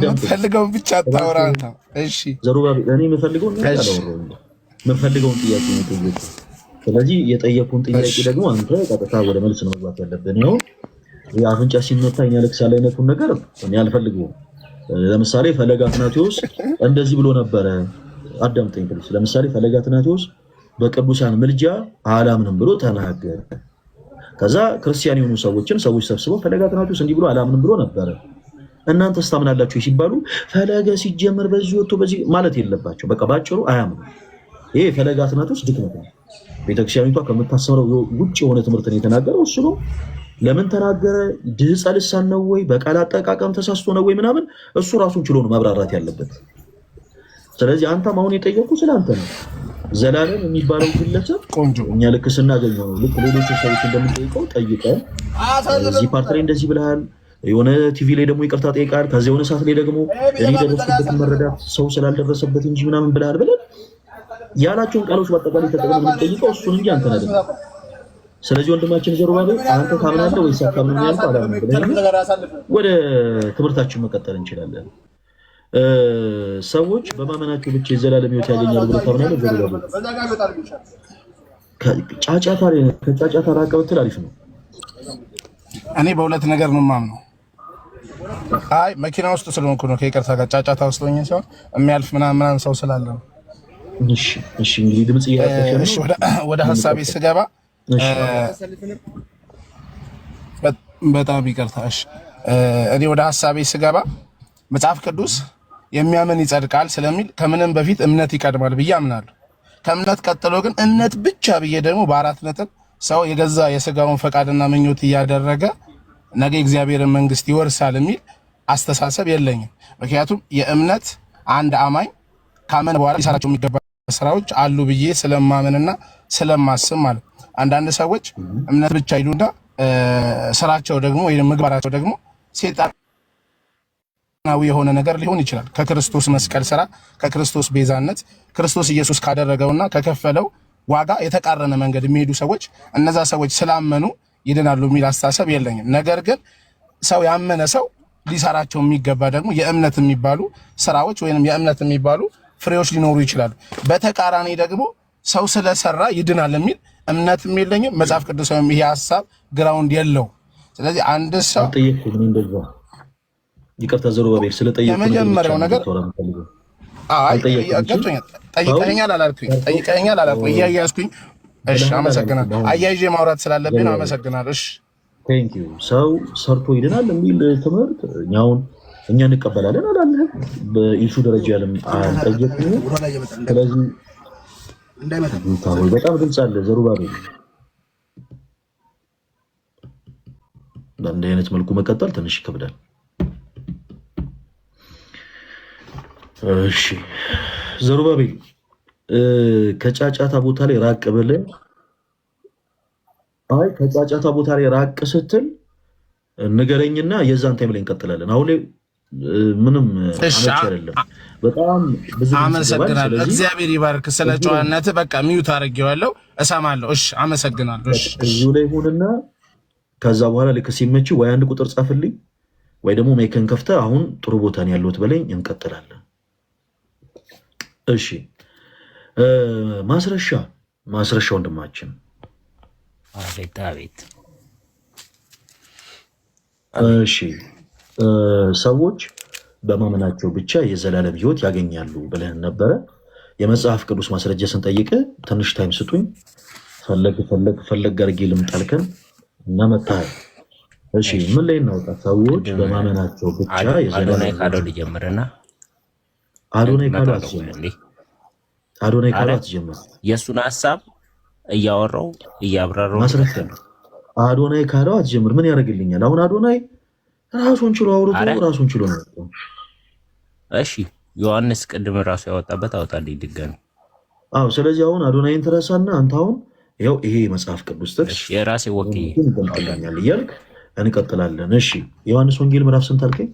የምትፈልገውን ብቻ አታውራ አንተ። እሺ ዘሩባቤል እኔ የምፈልገውን ጥያቄ ነው የጠየቁት። ስለዚህ የጠየቁን ጥያቄ ደግሞ አንተ ቀጥታ ወደ መልስ ነው መግባት ያለብን። ነው የአፍንጫ ሲመታ ያለቅሳል አይነቱን ነገር እኔ አልፈልገውም። ለምሳሌ ፈለገ አትናቴዎስ እንደዚህ ብሎ ነበረ። አዳምጠኝ ፕሊስ። ለምሳሌ ፈለገ አትናቴዎስ በቅዱሳን ምልጃ አላምንም ብሎ ተናገረ። ከዛ ክርስቲያን የሆኑ ሰዎች ሰብስበው ፈለገ አትናቴዎስ እንዲህ ብሎ አላምንም ብሎ ነበረ፣ እናንተ ስታምናላችሁ ሲባሉ ፈለገ ሲጀመር በዚህ ወጥቶ በዚህ ማለት የለባቸው። በቃ ባጭሩ አያምኑ። ይሄ ፈለገ አትናቴዎስ ድክመት ነው። ቤተክርስቲያኒቷ ከምታሰረው ውጭ የሆነ ትምህርት ነው የተናገረው እሱ ነው። ለምን ተናገረ? ድህጸ ልሳን ነው ወይ በቃል አጠቃቀም ተሳስቶ ነው ወይ ምናምን እሱ ራሱን ችሎ ነው ማብራራት ያለበት። ስለዚህ አንተም አሁን የጠየቁ ስለአንተ ነው። ዘላለም የሚባለው ግለሰብ እኛ ልክ ስናገኘው ልክ ሌሎች ሰዎች እንደምንጠይቀው ጠይቀን እዚህ ፓርት ላይ እንደዚህ ብለሃል፣ የሆነ ቲቪ ላይ ደግሞ ይቅርታ ጠይቃል፣ ከዚያ የሆነ ሰዓት ላይ ደግሞ እኔ ደረስኩበትን መረዳት ሰው ስላልደረሰበት እንጂ ምናምን ብለሃል ብለን ያላቸውን ቃሎች በአጠቃላይ ተጠቅመን የምንጠይቀው እሱን እንጂ አንተን አይደለም። ስለዚህ ወንድማችን ዘሩባቤል አንተ ታምናለህ ወይስ አታምንም ያልከው አላምንም ብለህ ወደ ትምህርታችን መቀጠል እንችላለን። ሰዎች በማመናቸው ብቻ የዘላለም ሕይወት ያገኛሉ ብለህ ታምናለህ? ዘሩባቤል ከጫጫታ ራቅ ብትል አሪፍ ነው። እኔ በሁለት ነገር ነው የማምነው። አይ መኪና ውስጥ ስለሆንኩ ነው ከይቅርታ ጋር ጫጫታ ውስጥ ሆኜ ሲሆን የሚያልፍ ምናምን ሰው ስላለ ነው። እሺ እንግዲህ ድምጽ እያያፈሽ ወደ ሐሳቤ ስገባ በጣም ይቅርታ። እሺ እኔ ወደ ሐሳቤ ስገባ መጽሐፍ ቅዱስ የሚያምን ይጸድቃል ስለሚል ከምንም በፊት እምነት ይቀድማል ብዬ አምናለሁ። ከእምነት ቀጥሎ ግን እምነት ብቻ ብዬ ደግሞ በአራት ነጥብ ሰው የገዛ የስጋውን ፈቃድና ምኞት እያደረገ ነገ እግዚአብሔርን መንግስት ይወርሳል የሚል አስተሳሰብ የለኝም። ምክንያቱም የእምነት አንድ አማኝ ካመነ በኋላ ሊሰራቸው የሚገባ ስራዎች አሉ ብዬ ስለማምንና ስለማስብ ማለት። አንዳንድ ሰዎች እምነት ብቻ ይሉና ስራቸው ደግሞ ወይ ምግባራቸው ደግሞ ሴጣናዊ የሆነ ነገር ሊሆን ይችላል። ከክርስቶስ መስቀል ስራ፣ ከክርስቶስ ቤዛነት፣ ክርስቶስ ኢየሱስ ካደረገውና ከከፈለው ዋጋ የተቃረነ መንገድ የሚሄዱ ሰዎች እነዛ ሰዎች ስላመኑ ይድናሉ የሚል አስተሳሰብ የለኝም። ነገር ግን ሰው ያመነ ሰው ሊሰራቸው የሚገባ ደግሞ የእምነት የሚባሉ ስራዎች ወይንም የእምነት የሚባሉ ፍሬዎች ሊኖሩ ይችላሉ። በተቃራኒ ደግሞ ሰው ስለሰራ ይድናል የሚል እምነትም የለኝም። መጽሐፍ ቅዱሳዊም ይሄ ሀሳብ ግራውንድ የለው። ስለዚህ አንድ ሰው ይቅርታ ዘሩባቤል ስለጠየቁ የመጀመሪያው ነገር ጠይቀኸኛል አላልኩኝ? ጠይቀኸኛል አላልኩኝ? እያያዝኩኝ። እሺ አመሰግናለሁ። አያይዤ ማውራት ስላለብኝ ነው። አመሰግናለሁ። እሺ ቴንክ ዩ። ሰው ሰርቶ ይድናል የሚል ትምህርት እኛ እንቀበላለን አላልንም። በኢሹ ደረጃ ያለም አልጠየቅንም። ስለዚህ በጣም ድምፅ አለ ዘሩባቤል። በእንዲህ አይነት መልኩ መቀጠል ትንሽ ይከብዳል። እሺ ዘሩባቤል ከጫጫታ ቦታ ላይ ራቅ ብለህ ከጫጫታ ቦታ ላይ ራቅ ስትል ንገረኝና የዛን ታይም ላይ እንቀጥላለን። አሁን ላይ ምንም አመች አይደለም። በጣም ብዙ አመሰግናለሁ። እግዚአብሔር ይባርክ። ስለ ጨዋነት በቃ ሚዩት አድርጌዋለሁ፣ እሰማለሁ። እሺ አመሰግናለሁ። እሺ እዚሁ ላይ ሆነና ከዛ በኋላ ልክ ሲመች ወይ አንድ ቁጥር ጻፍልኝ ወይ ደግሞ ማይክን ከፍተህ አሁን ጥሩ ቦታ ነው ያለሁት በለኝ፣ እንቀጥላለን። እሺ ማስረሻ ወንድማችን አቤት። እሺ ሰዎች በማመናቸው ብቻ የዘላለም ሕይወት ያገኛሉ ብለን ነበረ። የመጽሐፍ ቅዱስ ማስረጃ ስንጠይቅ ትንሽ ታይም ስጡኝ፣ ፈለግ አድርጌ ልምጣልከን እና መጣህ። እሺ ምን ላይ እናውጣ? ሰዎች በማመናቸው ብቻ አዶናይ ካለው ልጀምርና አዶናይ ካለው አትጀምር። የእሱን ሀሳብ እያወራው እያብራራው ማስረጃ አዶናይ ካለው አትጀምር። ምን ያደርግልኛል? አሁን አዶናይ ራሱን ችሎ አውርቶ ራሱን ችሎ ነው። እሺ ዮሐንስ ቅድም ራሱ ያወጣበት አውጣልኝ ድጋሚ። ስለዚህ አሁን አዶናይን ትረሳና አንተ አሁን ያው ይሄ መጽሐፍ ቅዱስ ጥቅስ የራሴ ወኪል ይቀጥላኛል እያልክ እንቀጥላለን። እሺ ዮሐንስ ወንጌል ምዕራፍ ስንት አልከኝ?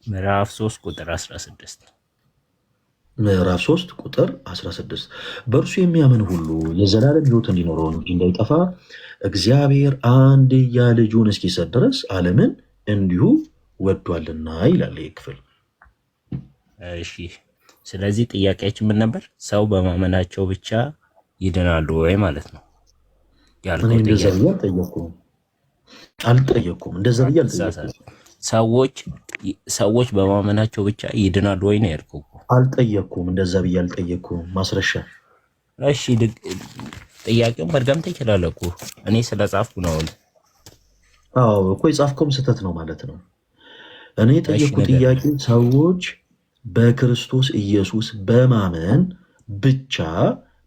ምዕራፍ 3 ቁጥር 16 ምዕራፍ 3 ቁጥር 16 በእርሱ የሚያምን ሁሉ የዘላለም ሕይወት እንዲኖረው እንጂ እንዳይጠፋ እግዚአብሔር አንድያ ልጁን እስኪሰጥ ድረስ ዓለምን እንዲሁ ወዷልና ይላል ይህ ክፍል። እሺ፣ ስለዚህ ጥያቄያችን ምን ነበር? ሰው በማመናቸው ብቻ ይድናሉ ወይ ማለት ነው ያልከው ጥያቄ። እንደዛ ብዬ አልጠየኩም። እንደዛ ብዬ አልጠየኩም። ሰዎች በማመናቸው ብቻ ይድናሉ ወይ ነው ያልከው። አልጠየኩም። እንደዛ ብዬ አልጠየኩም። ማስረሻ። እሺ፣ ጥያቄውን መድገም ትችላለህ እኮ እኔ ስለጻፍኩ ነው። አዎ እኮ የጻፍከውም ስህተት ነው ማለት ነው። እኔ የጠየኩ ጥያቄ ሰዎች በክርስቶስ ኢየሱስ በማመን ብቻ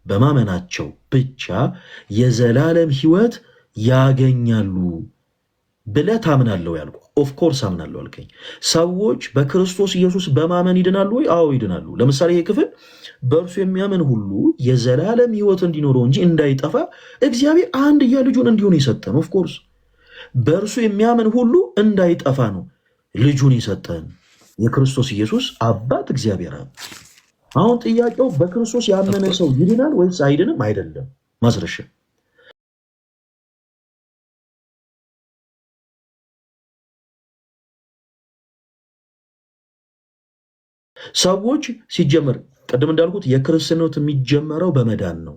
በማመናቸው ብቻ የዘላለም ሕይወት ያገኛሉ ብለህ ታምናለህ ያልኩ። ኦፍኮርስ አምናለሁ አልከኝ። ሰዎች በክርስቶስ ኢየሱስ በማመን ይድናሉ ወይ? አዎ ይድናሉ። ለምሳሌ ይሄ ክፍል በእርሱ የሚያምን ሁሉ የዘላለም ሕይወት እንዲኖረው እንጂ እንዳይጠፋ እግዚአብሔር አንድያ ልጁን እንዲሆን የሰጠን። ኦፍኮርስ በእርሱ የሚያምን ሁሉ እንዳይጠፋ ነው ልጁን የሰጠን የክርስቶስ ኢየሱስ አባት እግዚአብሔር አብ። አሁን ጥያቄው በክርስቶስ ያመነ ሰው ይድናል ወይስ አይድንም? አይደለም። ማስረሻ ሰዎች ሲጀመር ቅድም እንዳልኩት የክርስትናው የሚጀመረው በመዳን ነው።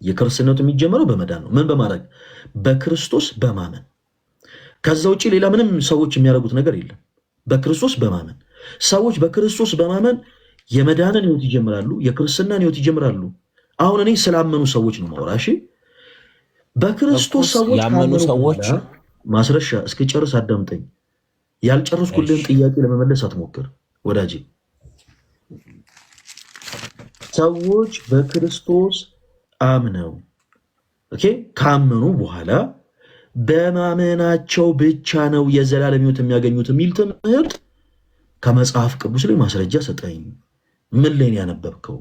የክርስትናው የሚጀመረው በመዳን ነው። ምን በማድረግ? በክርስቶስ በማመን። ከዛ ውጭ ሌላ ምንም ሰዎች የሚያደርጉት ነገር የለም። በክርስቶስ በማመን ሰዎች በክርስቶስ በማመን የመዳንን ህይወት ይጀምራሉ፣ የክርስትናን ህይወት ይጀምራሉ። አሁን እኔ ስላመኑ ሰዎች ነው ማውራ። እሺ፣ በክርስቶስ ሰዎች ያመኑ ሰዎች ማስረሻ እስከ ጨርስ አዳምጠኝ። ያልጨረስኩልህን ጥያቄ ለመመለስ አትሞክር ወዳጄ። ሰዎች በክርስቶስ አምነው ካመኑ በኋላ በማመናቸው ብቻ ነው የዘላለም ህይወት የሚያገኙት የሚል ትምህርት ከመጽሐፍ ቅዱስ ላይ ማስረጃ ሰጠኝ። ምን ላይ ነው ያነበብከው?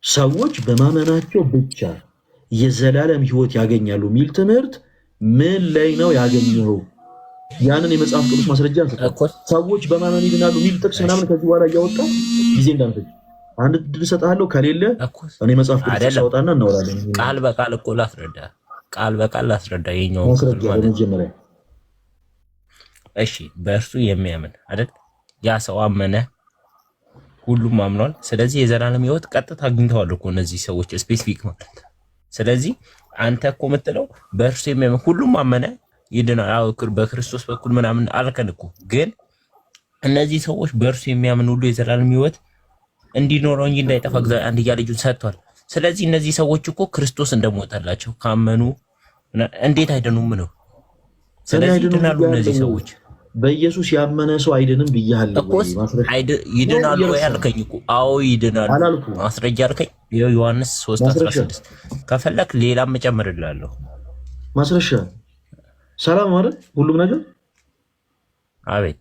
ሰዎች በማመናቸው ብቻ የዘላለም ህይወት ያገኛሉ የሚል ትምህርት ምን ላይ ነው ያገኘው? ያንን የመጽሐፍ ቅዱስ ማስረጃ ሰጠኝ። ሰዎች በማመን ይድናሉ የሚል ጥቅስ ምናምን ከዚህ በኋላ እያወጣ ጊዜ እንዳንፈጅ አንድ ድል እሰጥሃለሁ። ከሌለ እኔ መጽሐፍ ቅዱስ አወጣና እናወራለን። ቃል በቃል እኮ ላስረዳ፣ ቃል በቃል ላስረዳ። የኛው መጀመሪያ እሺ፣ በእርሱ የሚያምን አይደል? ያ ሰው አመነ፣ ሁሉም አምኗል። ስለዚህ የዘላለም ህይወት ቀጥታ አግኝተዋል እኮ እነዚህ ሰዎች ስፔሲፊክ ማለት። ስለዚህ አንተ እኮ የምትለው በእርሱ የሚያምን ሁሉም አመነ ይድናል በክርስቶስ በኩል ምናምን አልከን እኮ። ግን እነዚህ ሰዎች በእርሱ የሚያምን ሁሉ የዘላለም ህይወት እንዲኖረው እንጂ እንዳይጠፋ እግዚአብሔር አንድያ ልጁን ሰጥቷል። ስለዚህ እነዚህ ሰዎች እኮ ክርስቶስ እንደሞተላቸው ካመኑ እንዴት አይደኑም ነው? ስለዚህ ይድናሉ እነዚህ ሰዎች። በኢየሱስ ያመነ ሰው አይድንም ብያለሁ። ይድናሉ ወይ አልከኝ እኮ። አዎ ይድናሉ። ማስረጃ አልከኝ። ዮሐንስ 3:16 ከፈለክ ሌላም እጨምርልሃለሁ ማስረሻ። ሰላም ማለት ሁሉም ነገር አቤት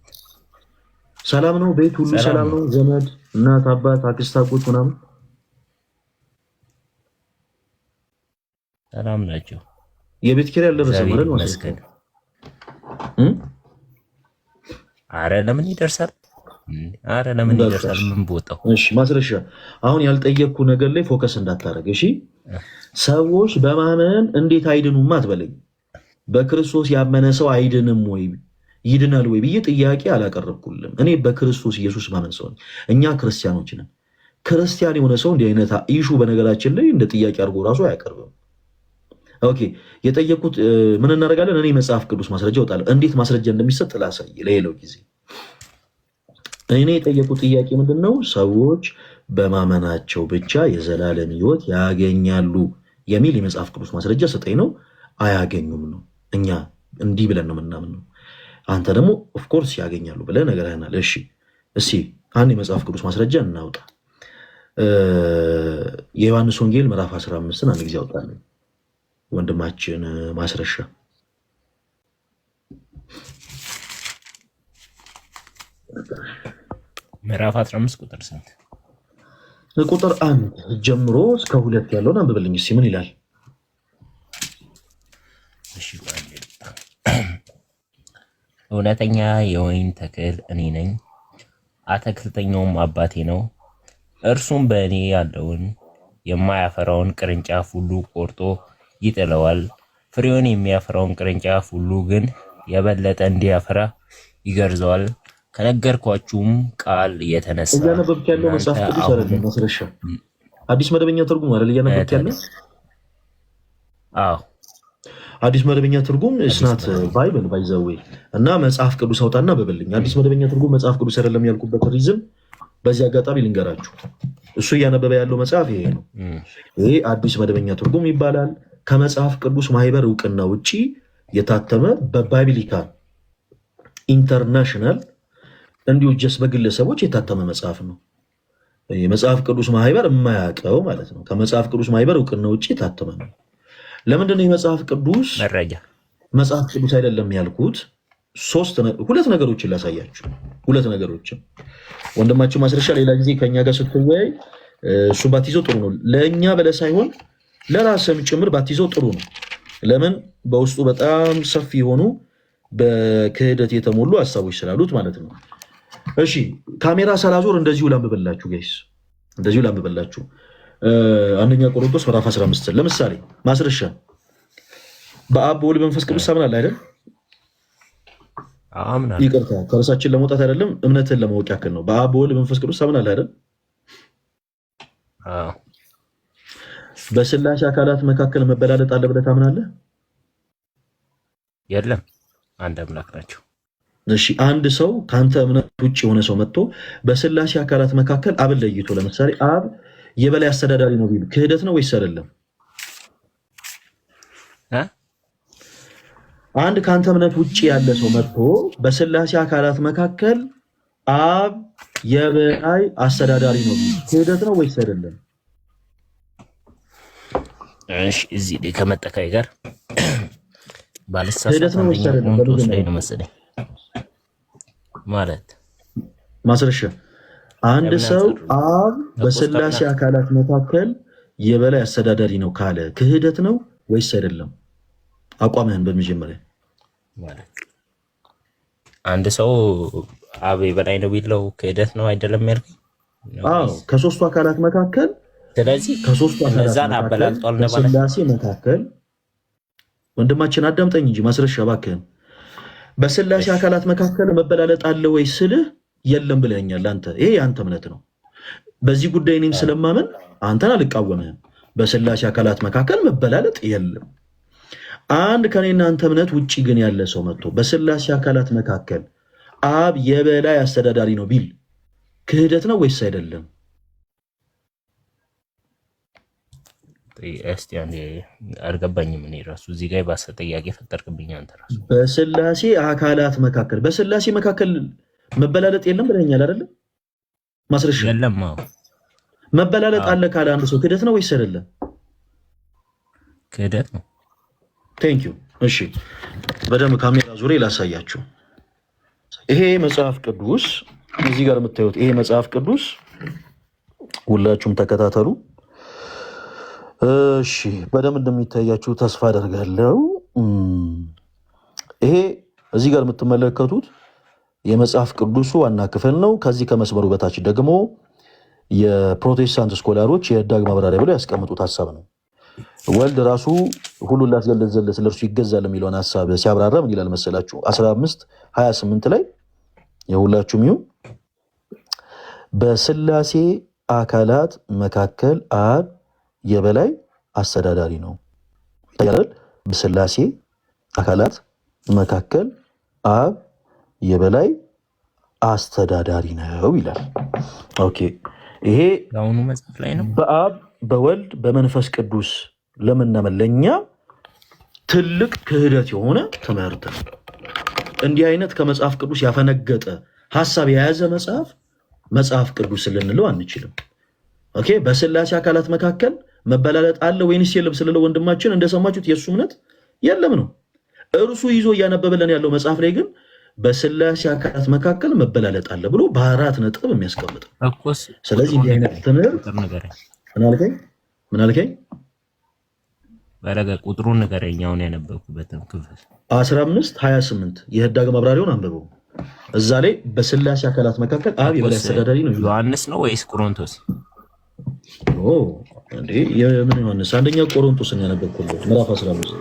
ሰላም ነው። ቤት ሁሉ ሰላም ነው። ዘመድ፣ እናት፣ አባት፣ አክስት፣ አጎት ምናምን ሰላም ናቸው። የቤት ኪራይ አልደረሰም ማለት ነው። አረ ለምን ይደርሳል? አረ ለምን ይደርሳል? ምን ቦታው? እሺ ማስረሻ፣ አሁን ያልጠየቅኩ ነገር ላይ ፎከስ እንዳታረግ እሺ። ሰዎች በማመን እንዴት አይድኑም አትበለኝ። በክርስቶስ ያመነ ሰው አይድንም ወይ ይድናል ወይ ብዬ ጥያቄ አላቀረብኩልም። እኔ በክርስቶስ ኢየሱስ ማመን ሰው ነኝ። እኛ ክርስቲያኖች ነን። ክርስቲያን የሆነ ሰው እንዲህ አይነት ኢሹ በነገራችን ላይ እንደ ጥያቄ አድርጎ ራሱ አያቀርብም። ኦኬ፣ የጠየቁት ምን እናደርጋለን? እኔ መጽሐፍ ቅዱስ ማስረጃ እወጣለሁ። እንዴት ማስረጃ እንደሚሰጥ ላሳይ ለሌላው ጊዜ። እኔ የጠየቁት ጥያቄ ምንድን ነው? ሰዎች በማመናቸው ብቻ የዘላለም ሕይወት ያገኛሉ የሚል የመጽሐፍ ቅዱስ ማስረጃ ሰጠኝ ነው። አያገኙም ነው። እኛ እንዲህ ብለን ነው ምናምን ነው። አንተ ደግሞ ኦፍኮርስ ያገኛሉ ብለህ ነገርህናል። እሺ እስኪ አንድ የመጽሐፍ ቅዱስ ማስረጃ እናውጣ። የዮሐንስ ወንጌል ምዕራፍ 15ን አንድ ጊዜ አውጣለን ወንድማችን ማስረሻ። ምዕራፍ 15 ቁጥር ስንት? ቁጥር 1 ጀምሮ እስከ 2 ያለውን አንብብልኝ እስኪ ምን ይላል? እውነተኛ የወይን ተክል እኔ ነኝ፣ አትክልተኛውም አባቴ ነው። እርሱም በእኔ ያለውን የማያፈራውን ቅርንጫፍ ሁሉ ቆርጦ ይጥለዋል። ፍሬውን የሚያፈራውን ቅርንጫፍ ሁሉ ግን የበለጠ እንዲያፈራ ይገርዘዋል። ከነገርኳችሁም ቃል የተነሳ እያነበብክ ያለው መጽሐፍ ቅዱስ አይደለም ማስረሻ፣ አዲስ መደበኛ ትርጉም አይደል እያነበብክ ያለው? አዎ አዲስ መደበኛ ትርጉም እስናት ባይብል ባይዘዌ እና መጽሐፍ ቅዱስ አውጣና በበልኝ። አዲስ መደበኛ ትርጉም መጽሐፍ ቅዱስ አይደለም ያልኩበት ሪዝም በዚህ አጋጣሚ ልንገራችሁ። እሱ እያነበበ ያለው መጽሐፍ ይሄ ነው። ይሄ አዲስ መደበኛ ትርጉም ይባላል። ከመጽሐፍ ቅዱስ ማህበር እውቅና ውጪ የታተመ በባይብሊካል ኢንተርናሽናል እንዲሁ ጀስ በግለሰቦች የታተመ መጽሐፍ ነው። የመጽሐፍ ቅዱስ ማህበር የማያውቀው ማለት ነው። ከመጽሐፍ ቅዱስ ማህበር እውቅና ውጪ የታተመ ነው። ለምንድን ነው የመጽሐፍ ቅዱስ መረጃ መጽሐፍ ቅዱስ አይደለም ያልኩት? ሁለት ነገሮችን ላሳያችሁ። ሁለት ነገሮችን ወንድማችን ማስረሻ ሌላ ጊዜ ከኛ ጋር ስትወያይ እሱ ባትይዘው ጥሩ ነው። ለእኛ በለ ሳይሆን ለራስም ጭምር ባትይዘው ጥሩ ነው። ለምን? በውስጡ በጣም ሰፊ የሆኑ በክህደት የተሞሉ ሀሳቦች ስላሉት ማለት ነው። እሺ ካሜራ ሳላዞር እንደዚሁ ላንብበላችሁ ጋይስ፣ እንደዚሁ ላንብበላችሁ። አንደኛ ቆሮንቶስ ምዕራፍ 15 ለምሳሌ ማስረሻ በአብ በወልድ በመንፈስ ቅዱስ ታምናለህ አይደል? አምናለሁ። ይቅርታ ከርሳችን ለመውጣት አይደለም እምነትን ለማወቅ ያክል ነው። በአብ በወልድ በመንፈስ ቅዱስ ታምናለህ አይደል? አዎ። በስላሴ አካላት መካከል መበላለጥ አለ ብለህ ታምናለህ? የለም፣ አንድ አምላክ ናቸው። እሺ አንድ ሰው ከአንተ እምነት ውጭ የሆነ ሰው መጥቶ በስላሴ አካላት መካከል አብን ለይቶ ለምሳሌ አብ የበላይ አስተዳዳሪ ነው ቢሉ ክህደት ነው ወይስ አይደለም? አንድ ከአንተ እምነት ውጭ ያለ ሰው መጥቶ በስላሴ አካላት መካከል አብ የበላይ አስተዳዳሪ ነው ቢሉ ክህደት ነው ወይስ አይደለም? እሺ እዚህ ላይ ከመጠቃይ ጋር ባለሳሳት ላይ ነው መሰለኝ ማለት ማስረሻ አንድ ሰው አብ በስላሴ አካላት መካከል የበላይ አስተዳዳሪ ነው ካለ ክህደት ነው ወይስ አይደለም? አቋምህን በመጀመሪያ ማለት አንድ ሰው አብ የበላይ ነው ቢለው ክህደት ነው አይደለም ያልከኝ? አዎ ከሶስቱ አካላት መካከል ስለዚህ ከሶስቱ እነዛን አበላልጧል ነው ማለት በስላሴ መካከል ወንድማችን አዳምጠኝ እንጂ ማስረሻ እባክህን በስላሴ አካላት መካከል መበላለጥ አለ ወይ ስልህ የለም ብለኛል። አንተ ይሄ የአንተ እምነት ነው። በዚህ ጉዳይ እኔም ስለማመን አንተን አልቃወምህም። በስላሴ አካላት መካከል መበላለጥ የለም። አንድ ከኔና አንተ እምነት ውጪ ግን ያለ ሰው መጥቶ በስላሴ አካላት መካከል አብ የበላይ አስተዳዳሪ ነው ቢል ክህደት ነው ወይስ አይደለም? እስቲ አንዴ አልገባኝም። እኔ ራሱ እዚህ ጋር ባሰ ጥያቄ ፈጠርክብኝ አንተ ራሱ። በስላሴ አካላት መካከል በስላሴ መካከል መበላለጥ የለም ብለኛል አይደለም ማስረሻ? የለም። አዎ መበላለጥ አለ ካለ አንድ ሰው ክህደት ነው ወይስ አይደለም? ክህደት ነው። ቴንክ ዩ። እሺ በደንብ ካሜራ ዙሪያ ላሳያችሁ። ይሄ መጽሐፍ ቅዱስ እዚህ ጋር የምታዩት ይሄ መጽሐፍ ቅዱስ ሁላችሁም ተከታተሉ። እሺ በደንብ እንደሚታያችሁ ተስፋ አደርጋለሁ። ይሄ እዚህ ጋር የምትመለከቱት የመጽሐፍ ቅዱሱ ዋና ክፍል ነው። ከዚህ ከመስመሩ በታች ደግሞ የፕሮቴስታንት ስኮላሮች የህዳግ ማብራሪያ ብለው ያስቀምጡት ሀሳብ ነው። ወልድ ራሱ ሁሉን ላስገለጸለት ለእርሱ ይገዛል የሚለውን ሀሳብ ሲያብራራ ምን ይላል መሰላችሁ? 15:28 ላይ የሁላችሁም ይሁን በስላሴ አካላት መካከል አብ የበላይ አስተዳዳሪ ነው ይላል። በስላሴ አካላት መካከል አብ የበላይ አስተዳዳሪ ነው ይላል። ኦኬ ይሄ ያውኑ መጽሐፍ ላይ ነው። በአብ በወልድ በመንፈስ ቅዱስ ለምናምን ለኛ ትልቅ ክህደት የሆነ ትምህርት ነው። እንዲህ አይነት ከመጽሐፍ ቅዱስ ያፈነገጠ ሐሳብ የያዘ መጽሐፍ ቅዱስ ልንለው አንችልም። ኦኬ በስላሴ አካላት መካከል መበላለጥ አለ ወይንስ የለም ስለለው ወንድማችን እንደሰማችሁት የሱ እምነት የለም ነው። እርሱ ይዞ እያነበበለን ያለው መጽሐፍ ላይ ግን በስላሴ አካላት መካከል መበላለጥ አለ ብሎ በአራት ነጥብ የሚያስቀምጥ ነው። ስለዚህ እንዲህ አይነት ትምህርት ምን አልከኝ? በረገ ቁጥሩን ንገረኝ። አሁን ያነበብኩበትን ክፍል 15:28 የህዳግ ማብራሪያውን አንብበው። እዛ ላይ በስላሴ አካላት መካከል አብ የበላይ አስተዳዳሪ ነው። ዮሐንስ ነው ወይስ ቆሮንቶስ? እንዴ የምን ዮሐንስ አንደኛ ቆሮንቶስን ያነበብኩለት ምዕራፍ 15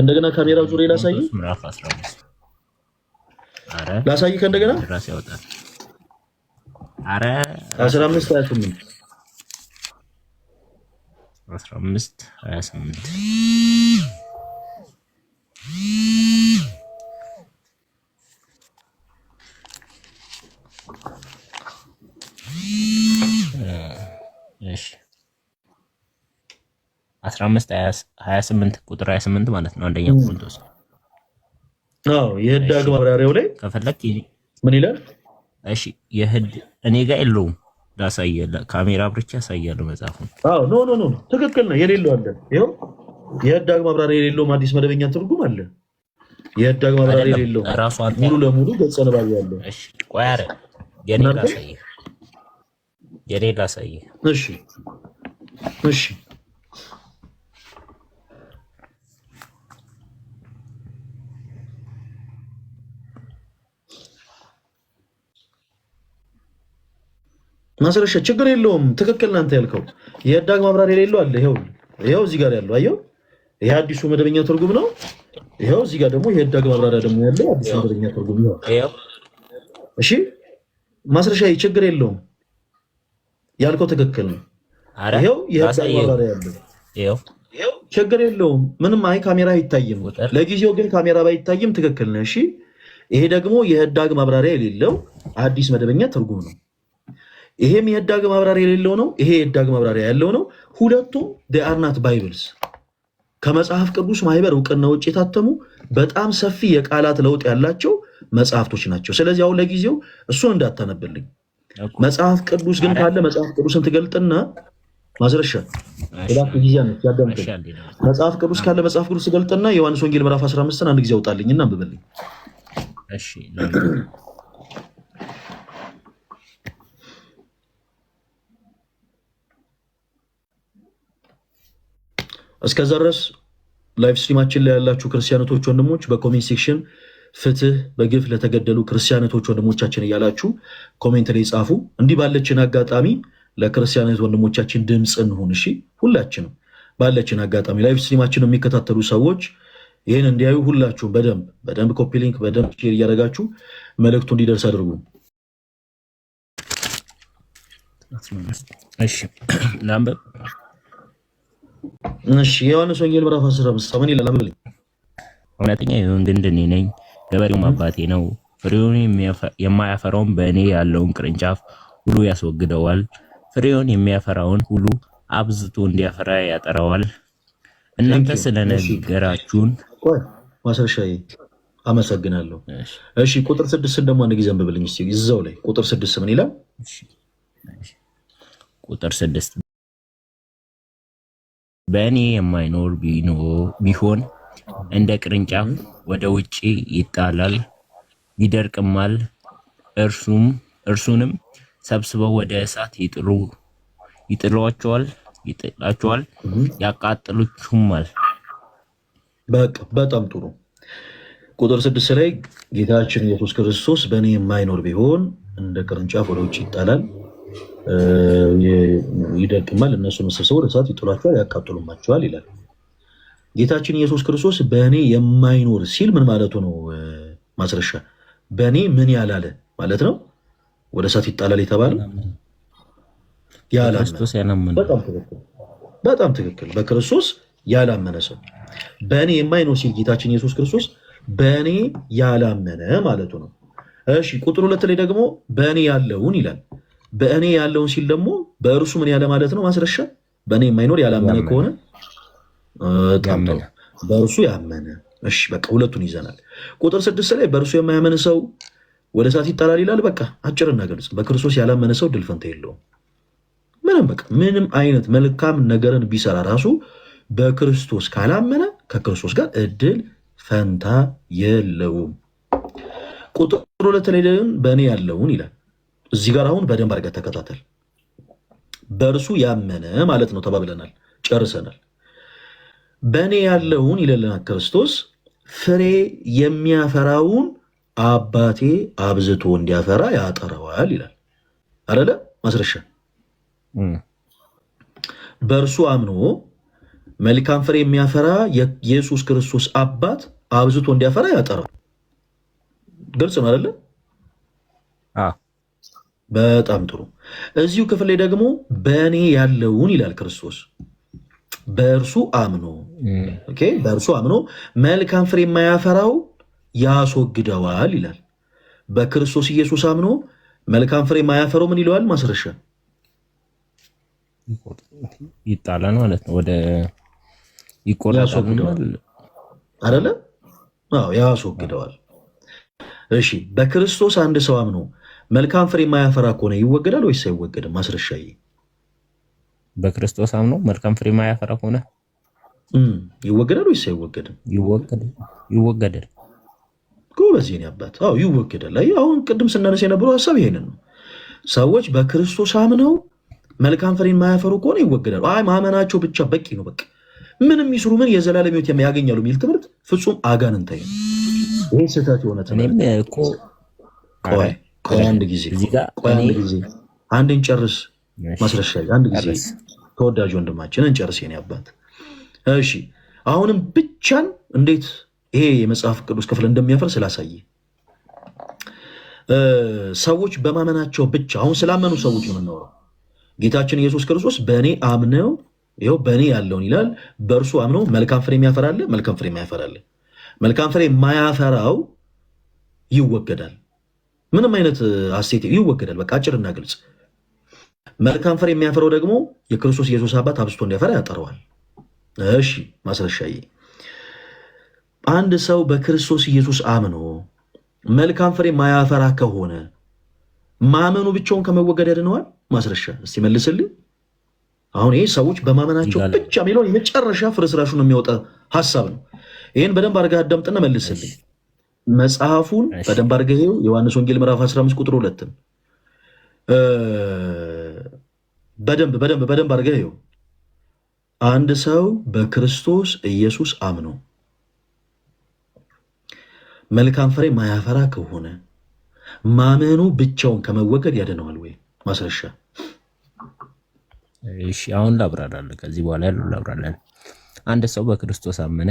እንደገና ካሜራ ዙሪያ ላሳይ ምዕራፍ 15 አረ ላሳይ ከእንደገና ራስ ያወጣል። አረ 15 28 15 28 እሺ 15 28 ቁጥር 28 ማለት ነው። አንደኛ ቆሮንቶስ የህዳግ ማብራሪያው ላይ ከፈለክ ምን ይላል? እሺ የህድ እኔ ጋር የለውም ላሳየህ፣ ካሜራ ብርቻ ያሳያለሁ መጽሐፉን። ኖ ትክክል ነው። የሌለው አለ። ይኸው የህዳግ ማብራሪያ የሌለውም አዲስ መደበኛ ትርጉም አለ። የህዳግ ማብራሪያ የሌለው ሙሉ ለሙሉ ገጸ ንባብ ያለው። እሺ ቆይ አረ የኔ ላሳየህ። እሺ ማስረሻ ችግር የለውም። ትክክል ናንተ ያልከው የህዳግ ማብራሪያ የሌለው አለ። ይኸው እዚህ ጋር ያለው አየው፣ ይሄ አዲሱ መደበኛ ትርጉም ነው። ይኸው እዚህ ጋር ደግሞ የህዳግ ማብራሪያ ደግሞ ያለው አዲሱ መደበኛ ትርጉም ነው። እሺ ማስረሻ ችግር የለውም ያልከው ትክክል ነው። ይኸው የህዳግ ማብራሪያ ያለው ይኸው ችግር የለውም። ምንም አይ ካሜራ አይታይም። ለጊዜው ግን ካሜራ ባይታይም ትክክል ነው። እሺ ይሄ ደግሞ የህዳግ ማብራሪያ የሌለው አዲስ መደበኛ ትርጉም ነው። ይሄም የህዳግ ማብራሪያ የሌለው ነው። ይሄ የህዳግ ማብራሪያ ያለው ነው። ሁለቱም they are not bibles ከመጽሐፍ ቅዱስ ማህበር እውቅና ውጭ የታተሙ በጣም ሰፊ የቃላት ለውጥ ያላቸው መጽሐፍቶች ናቸው። ስለዚህ አሁን ለጊዜው እሱን እንዳታነብልኝ። መጽሐፍ ቅዱስ ግን ካለ መጽሐፍ ቅዱስን ትገልጥና ማስረሻ ለዳክ ጊዜ ነው ያዳምጥ። መጽሐፍ ቅዱስ ካለ መጽሐፍ ቅዱስ ትገልጥና ዮሐንስ ወንጌል ምዕራፍ 15ን አንድ ጊዜ አውጣልኝና አንብብልኝ። እሺ እስከዛ ድረስ ላይቭ ስትሪማችን ላይ ያላችሁ ክርስቲያኖች ወንድሞች በኮሜንት ሴክሽን ፍትህ በግፍ ለተገደሉ ክርስቲያኖች ወንድሞቻችን እያላችሁ ኮሜንት ላይ ጻፉ። እንዲህ ባለችን አጋጣሚ ለክርስቲያኖች ወንድሞቻችን ድምጽ እንሁን። እሺ ሁላችንም ባለችን አጋጣሚ ላይቭ ስትሪማችን የሚከታተሉ ሰዎች ይህን እንዲያዩ ሁላችሁም በደንብ ኮፒ ሊንክ በደንብ ሼር እያደረጋችሁ መልእክቱ እንዲደርስ አድርጉ። እሺ ላምበብ እሺ ዮሐንስ ወንጌል ምዕራፍ 15 ምን ይላል? አንብብልኝ። እውነተኛ የወይን ግንድ እኔ ነኝ፣ ገበሬውም አባቴ ነው። ፍሬውን የማያፈራውን በእኔ ያለውን ቅርንጫፍ ሁሉ ያስወግደዋል፣ ፍሬውን የሚያፈራውን ሁሉ አብዝቶ እንዲያፈራ ያጠራዋል። እናንተ ስለነገራችሁን ማስረሻዬ አመሰግናለሁ። እሺ ቁጥር 6 ደግሞ አንድ ጊዜ አንብብልኝ እስቲ እዛው ላይ ቁጥር 6 ምን ይላል? ቁጥር 6 በእኔ የማይኖር ቢሆን እንደ ቅርንጫፍ ወደ ውጪ ይጣላል፣ ይደርቅማል። እርሱንም ሰብስበው ወደ እሳት ይጥሏቸዋል፣ ያቃጥሉችማል። በጣም ጥሩ። ቁጥር 6 ላይ ጌታችን ኢየሱስ ክርስቶስ በእኔ የማይኖር ቢሆን እንደ ቅርንጫፍ ወደ ውጭ ይጣላል፣ ይደርቅማል፣ እነሱን ሰብስበው ወደ እሳት ይጥሏቸዋል፣ ያቃጥሉማቸዋል ይላል። ጌታችን ኢየሱስ ክርስቶስ በእኔ የማይኖር ሲል ምን ማለቱ ነው? ማስረሻ በእኔ ምን ያላለ ማለት ነው? ወደ እሳት ይጣላል የተባለው ያላመነ። በጣም ትክክል። በክርስቶስ ያላመነ ሰው በእኔ የማይኖር ሲል ጌታችን ኢየሱስ ክርስቶስ በእኔ ያላመነ ማለቱ ነው። እሺ ቁጥር 2 ላይ ደግሞ በእኔ ያለውን ይላል። በእኔ ያለውን ሲል ደግሞ በእርሱ ምን ያለ ማለት ነው? ማስረሻ በእኔ የማይኖር ያላመነ ከሆነ በእርሱ ያመነ። እሺ በቃ ሁለቱን ይዘናል። ቁጥር 6 ላይ በእርሱ የማያመን ሰው ወደ እሳት ይጣላል ይላል። በቃ አጭርና ግልጽ፣ በክርስቶስ ያላመነ ሰው ድል ፈንታ የለውም። ምንም አይነት መልካም ነገርን ቢሰራ ራሱ በክርስቶስ ካላመነ ከክርስቶስ ጋር እድል ፈንታ የለውም። ቁጥር 2 ላይ ደግሞ በእኔ ያለውን ይላል። እዚህ ጋር አሁን በደንብ አድርገህ ተከታተል። በእርሱ ያመነ ማለት ነው ተባብለናል፣ ጨርሰናል። በእኔ ያለውን ይለልናል ክርስቶስ፣ ፍሬ የሚያፈራውን አባቴ አብዝቶ እንዲያፈራ ያጠረዋል ይላል። አይደለ ማስረሻ? በእርሱ አምኖ መልካም ፍሬ የሚያፈራ የኢየሱስ ክርስቶስ አባት አብዝቶ እንዲያፈራ ያጠራል። ግልጽ ነው አይደለ? በጣም ጥሩ። እዚሁ ክፍል ላይ ደግሞ በእኔ ያለውን ይላል ክርስቶስ በእርሱ አምኖ በእርሱ አምኖ መልካም ፍሬ የማያፈራው ያስወግደዋል ይላል። በክርስቶስ ኢየሱስ አምኖ መልካም ፍሬ የማያፈራው ምን ይለዋል? ማስረሻ ይጣላል ማለት ነው። ወደ ይቆረጣል አይደለ? አዎ ያስወግደዋል። እሺ በክርስቶስ አንድ ሰው አምኖ መልካም ፍሬ የማያፈራ ከሆነ ይወገዳል ወይስ አይወገድም? ማስረሻዬ በክርስቶስ አምኖ መልካም ፍሬ የማያፈራ ከሆነ ይወገዳል ወይስ አይወገድም? ይወገዳል። ጎበዝ የኔ አባት። አዎ ይወገዳል። አሁን ቅድም ስናነሳ የነበረው ሀሳብ ይሄንን ነው። ሰዎች በክርስቶስ አምነው መልካም ፍሬ የማያፈሩ ከሆነ ይወገዳሉ። አይ ማመናቸው ብቻ በቂ ነው፣ በቃ ምንም ይስሩ ምን የዘላለም ሕይወት ያገኛሉ የሚል ትምህርት ፍጹም አጋንንታዊ ነው። ይሄ ስህተት የሆነ ትምህርት። ቆይ አንድ ጊዜ አንድ እንጨርስ። ማስረሻ አንድ ጊዜ ተወዳጅ ወንድማችን እንጨርስ የኔ አባት። እሺ አሁንም ብቻን እንዴት ይሄ የመጽሐፍ ቅዱስ ክፍል እንደሚያፈር ስላሳየ ሰዎች በማመናቸው ብቻ አሁን ስላመኑ ሰዎች ነው የምናወራው። ጌታችን ኢየሱስ ክርስቶስ በእኔ አምነው ይኸው በእኔ ያለውን ይላል። በእርሱ አምነው መልካም ፍሬ የሚያፈራል፣ መልካም ፍሬ የማያፈራል። መልካም ፍሬ የማያፈራው ይወገዳል። ምንም አይነት አሴት ይወገዳል። በቃ አጭርና ግልጽ። መልካም ፍሬ የሚያፈራው ደግሞ የክርስቶስ ኢየሱስ አባት አብዝቶ እንዲያፈራ ያጠረዋል። እሺ ማስረሻዬ አንድ ሰው በክርስቶስ ኢየሱስ አምኖ መልካም ፍሬ ማያፈራ ከሆነ ማመኑ ብቻውን ከመወገድ ያድነዋል? ማስረሻ እስቲ መልስልኝ። አሁን ይሄ ሰዎች በማመናቸው ብቻ የሚለውን የመጨረሻ ፍርስራሹን የሚያወጣ ሀሳብ ነው። ይህን በደንብ አድርገህ አዳምጥና መልስልኝ። መጽሐፉን በደንብ አድርገህ ይኸው ዮሐንስ ወንጌል ምዕራፍ 15 ቁጥር 2 በደንብ አድርገህ ይኸው አንድ ሰው በክርስቶስ ኢየሱስ አምኖ መልካም ፍሬ ማያፈራ ከሆነ ማመኑ ብቻውን ከመወገድ ያድነዋል ወይ? ማስረሻ እሺ አሁን ላብራራለሁ። ከዚህ በኋላ ያለው ላብራራለሁ። አንድ ሰው በክርስቶስ አመነ፣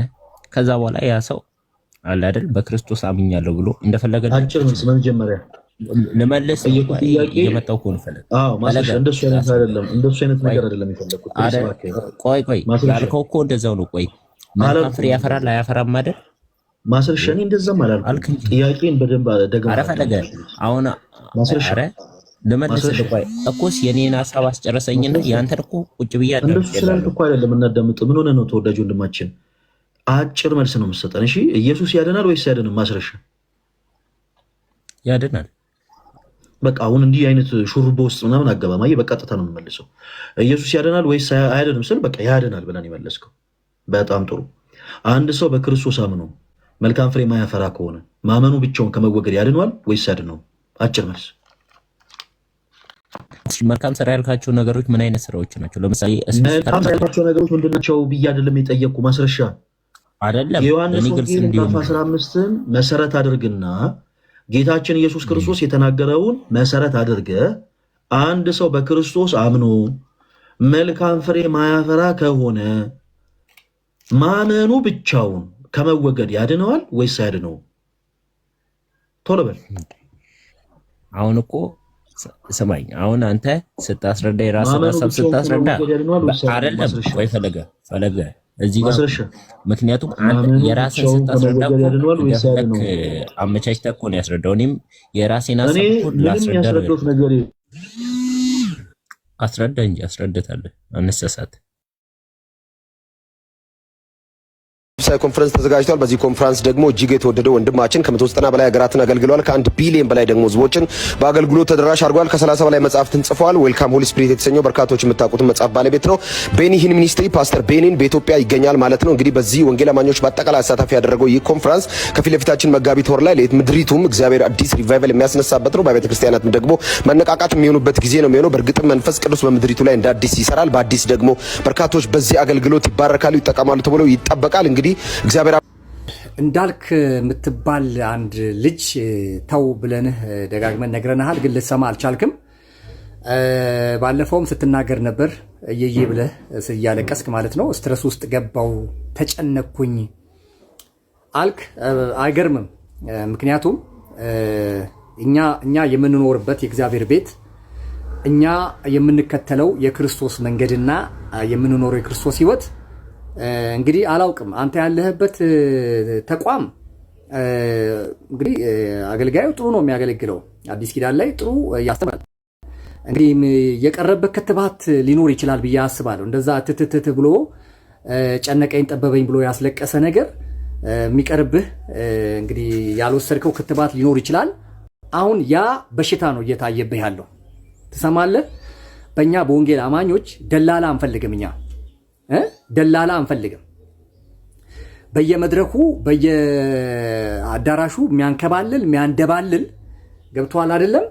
ከዛ በኋላ ያ ሰው አለ አይደል በክርስቶስ አምኛለሁ ብሎ እንደፈለገ አጭር ነው። መጀመሪያ ለመለስ የመጣው ኮን ፈለግ ማስረሻ እንደሱ አይነት አይደለም፣ እንደሱ አይነት ነገር አይደለም የፈለኩት። ቆይ ያልከው እኮ እንደዛው ነው። ቆይ መልካም ፍሬ ያፈራል አያፈራም አይደል? ማስረሻ እኔ እንደዛም አላልኩም። ጥያቄን በደንብ ደግመህ ኧረ ፈለገ አሁን ማስረሻ ለመለስ ቆይ እኮስ የኔን ሐሳብ አስጨረሰኝና ያንተን እኮ ቁጭ ብያለሁ። እንደሱ ስላልኩ እኮ አይደለም እናዳምጥ። ምን ሆነ ነው ተወዳጅ ወንድማችን? አጭር መልስ ነው የምትሰጠን። እሺ ኢየሱስ ያድናል ወይስ አያድንም? ማስረሻ ያድናል። በቃ አሁን እንዲህ አይነት ሹሩባ ውስጥ ምናምን አገባማዬ በቀጥታ ነው የምመልሰው። ኢየሱስ ያድናል ወይስ አያድንም ስል በቃ ያድናል ብለን የመለስከው በጣም ጥሩ። አንድ ሰው በክርስቶስ አምኖ መልካም ፍሬ ማያፈራ ከሆነ ማመኑ ብቻውን ከመወገድ ያድነዋል ወይስ ያድነው? አጭር መልስ። መልካም ስራ ያልካቸው ነገሮች ምን አይነት ስራዎች ናቸው? ለምሳሌ መልካም ስራ ያልካቸው ነገሮች ምንድናቸው ብዬ አይደለም የጠየቅኩ። ማስረሻ አይደለም የዮሐንስ ወንጌል ምዕራፍ 15ን መሰረት አድርግና ጌታችን ኢየሱስ ክርስቶስ የተናገረውን መሰረት አድርገ አንድ ሰው በክርስቶስ አምኖ መልካም ፍሬ ማያፈራ ከሆነ ማመኑ ብቻውን ከመወገድ ያድነዋል ወይስ አያድነው? ቶሎ በል። አሁን እኮ ስማኝ፣ አሁን አንተ ስታስረዳ የራስህን ሀሳብ ስታስረዳ አይደለም። ቆይ ፈለገ እዚህ ጋር ምክንያቱም አንተ የራስህን ስታስረዳ አመቻችተህ እኮ ነው ያስረዳው። እኔም የራሴን ሀሳብ እኮ ላስረዳ ነው። አስረዳ እንጂ አስረዳታለህ፣ አንሰሳት። ኮንፈረንስ ተዘጋጅቷል። በዚህ ኮንፈረንስ ደግሞ እጅግ የተወደደ ወንድማችን ከ190 በላይ ሀገራትን አገልግሏል። ከ1 ቢሊዮን በላይ ደግሞ ህዝቦችን በአገልግሎት ተደራሽ አድርጓል። ከ30 በላይ መጽሐፍትን ጽፏል። ዌልካም ሆሊ ስፒሪት የተሰኘው በርካቶች የምታውቁትን መጽሐፍ ባለቤት ነው። ቤኒ ሂን ሚኒስትሪ ፓስተር ቤኒን በኢትዮጵያ ይገኛል ማለት ነው። እንግዲህ በዚህ ወንጌል አማኞች በአጠቃላይ አሳታፊ ያደረገው ይህ ኮንፈረንስ ከፊት ለፊታችን መጋቢት ወር ላይ ምድሪቱም እግዚአብሔር አዲስ ሪቫይቫል የሚያስነሳበት ነው። በቤተ ክርስቲያናትም ደግሞ መነቃቃት የሚሆኑበት ጊዜ ነው የሚሆነው። በእርግጥም መንፈስ ቅዱስ በምድሪቱ ላይ እንደ አዲስ ይሰራል። በአዲስ ደግሞ በርካቶች በዚህ አገልግሎት ይባረካሉ፣ ይጠቀማሉ ተብሎ ይጠበቃል። እንግዲህ እግዚአብሔር እንዳልክ የምትባል አንድ ልጅ ተው ብለንህ ደጋግመን ነግረናሃል፣ ግን ልትሰማ አልቻልክም። ባለፈውም ስትናገር ነበር እየየ ብለህ እያለቀስክ ማለት ነው። ስትረስ ውስጥ ገባው ተጨነኩኝ አልክ። አይገርምም? ምክንያቱም እኛ የምንኖርበት የእግዚአብሔር ቤት እኛ የምንከተለው የክርስቶስ መንገድና የምንኖረው የክርስቶስ ሕይወት እንግዲህ አላውቅም። አንተ ያለህበት ተቋም እንግዲህ አገልጋዩ ጥሩ ነው የሚያገለግለው፣ አዲስ ኪዳን ላይ ጥሩ ያስተምራል። እንግዲህ የቀረበ ክትባት ሊኖር ይችላል ብዬ አስባለሁ። እንደዛ ትትትት ብሎ ጨነቀኝ ጠበበኝ ብሎ ያስለቀሰ ነገር የሚቀርብህ እንግዲህ ያልወሰድከው ክትባት ሊኖር ይችላል። አሁን ያ በሽታ ነው እየታየብህ ያለው። ትሰማለህ? በእኛ በወንጌል አማኞች ደላላ አንፈልግም። እኛ ደላላ አንፈልግም። በየመድረኩ በየአዳራሹ የሚያንከባልል የሚያንደባልል ገብቶሃል አይደለም?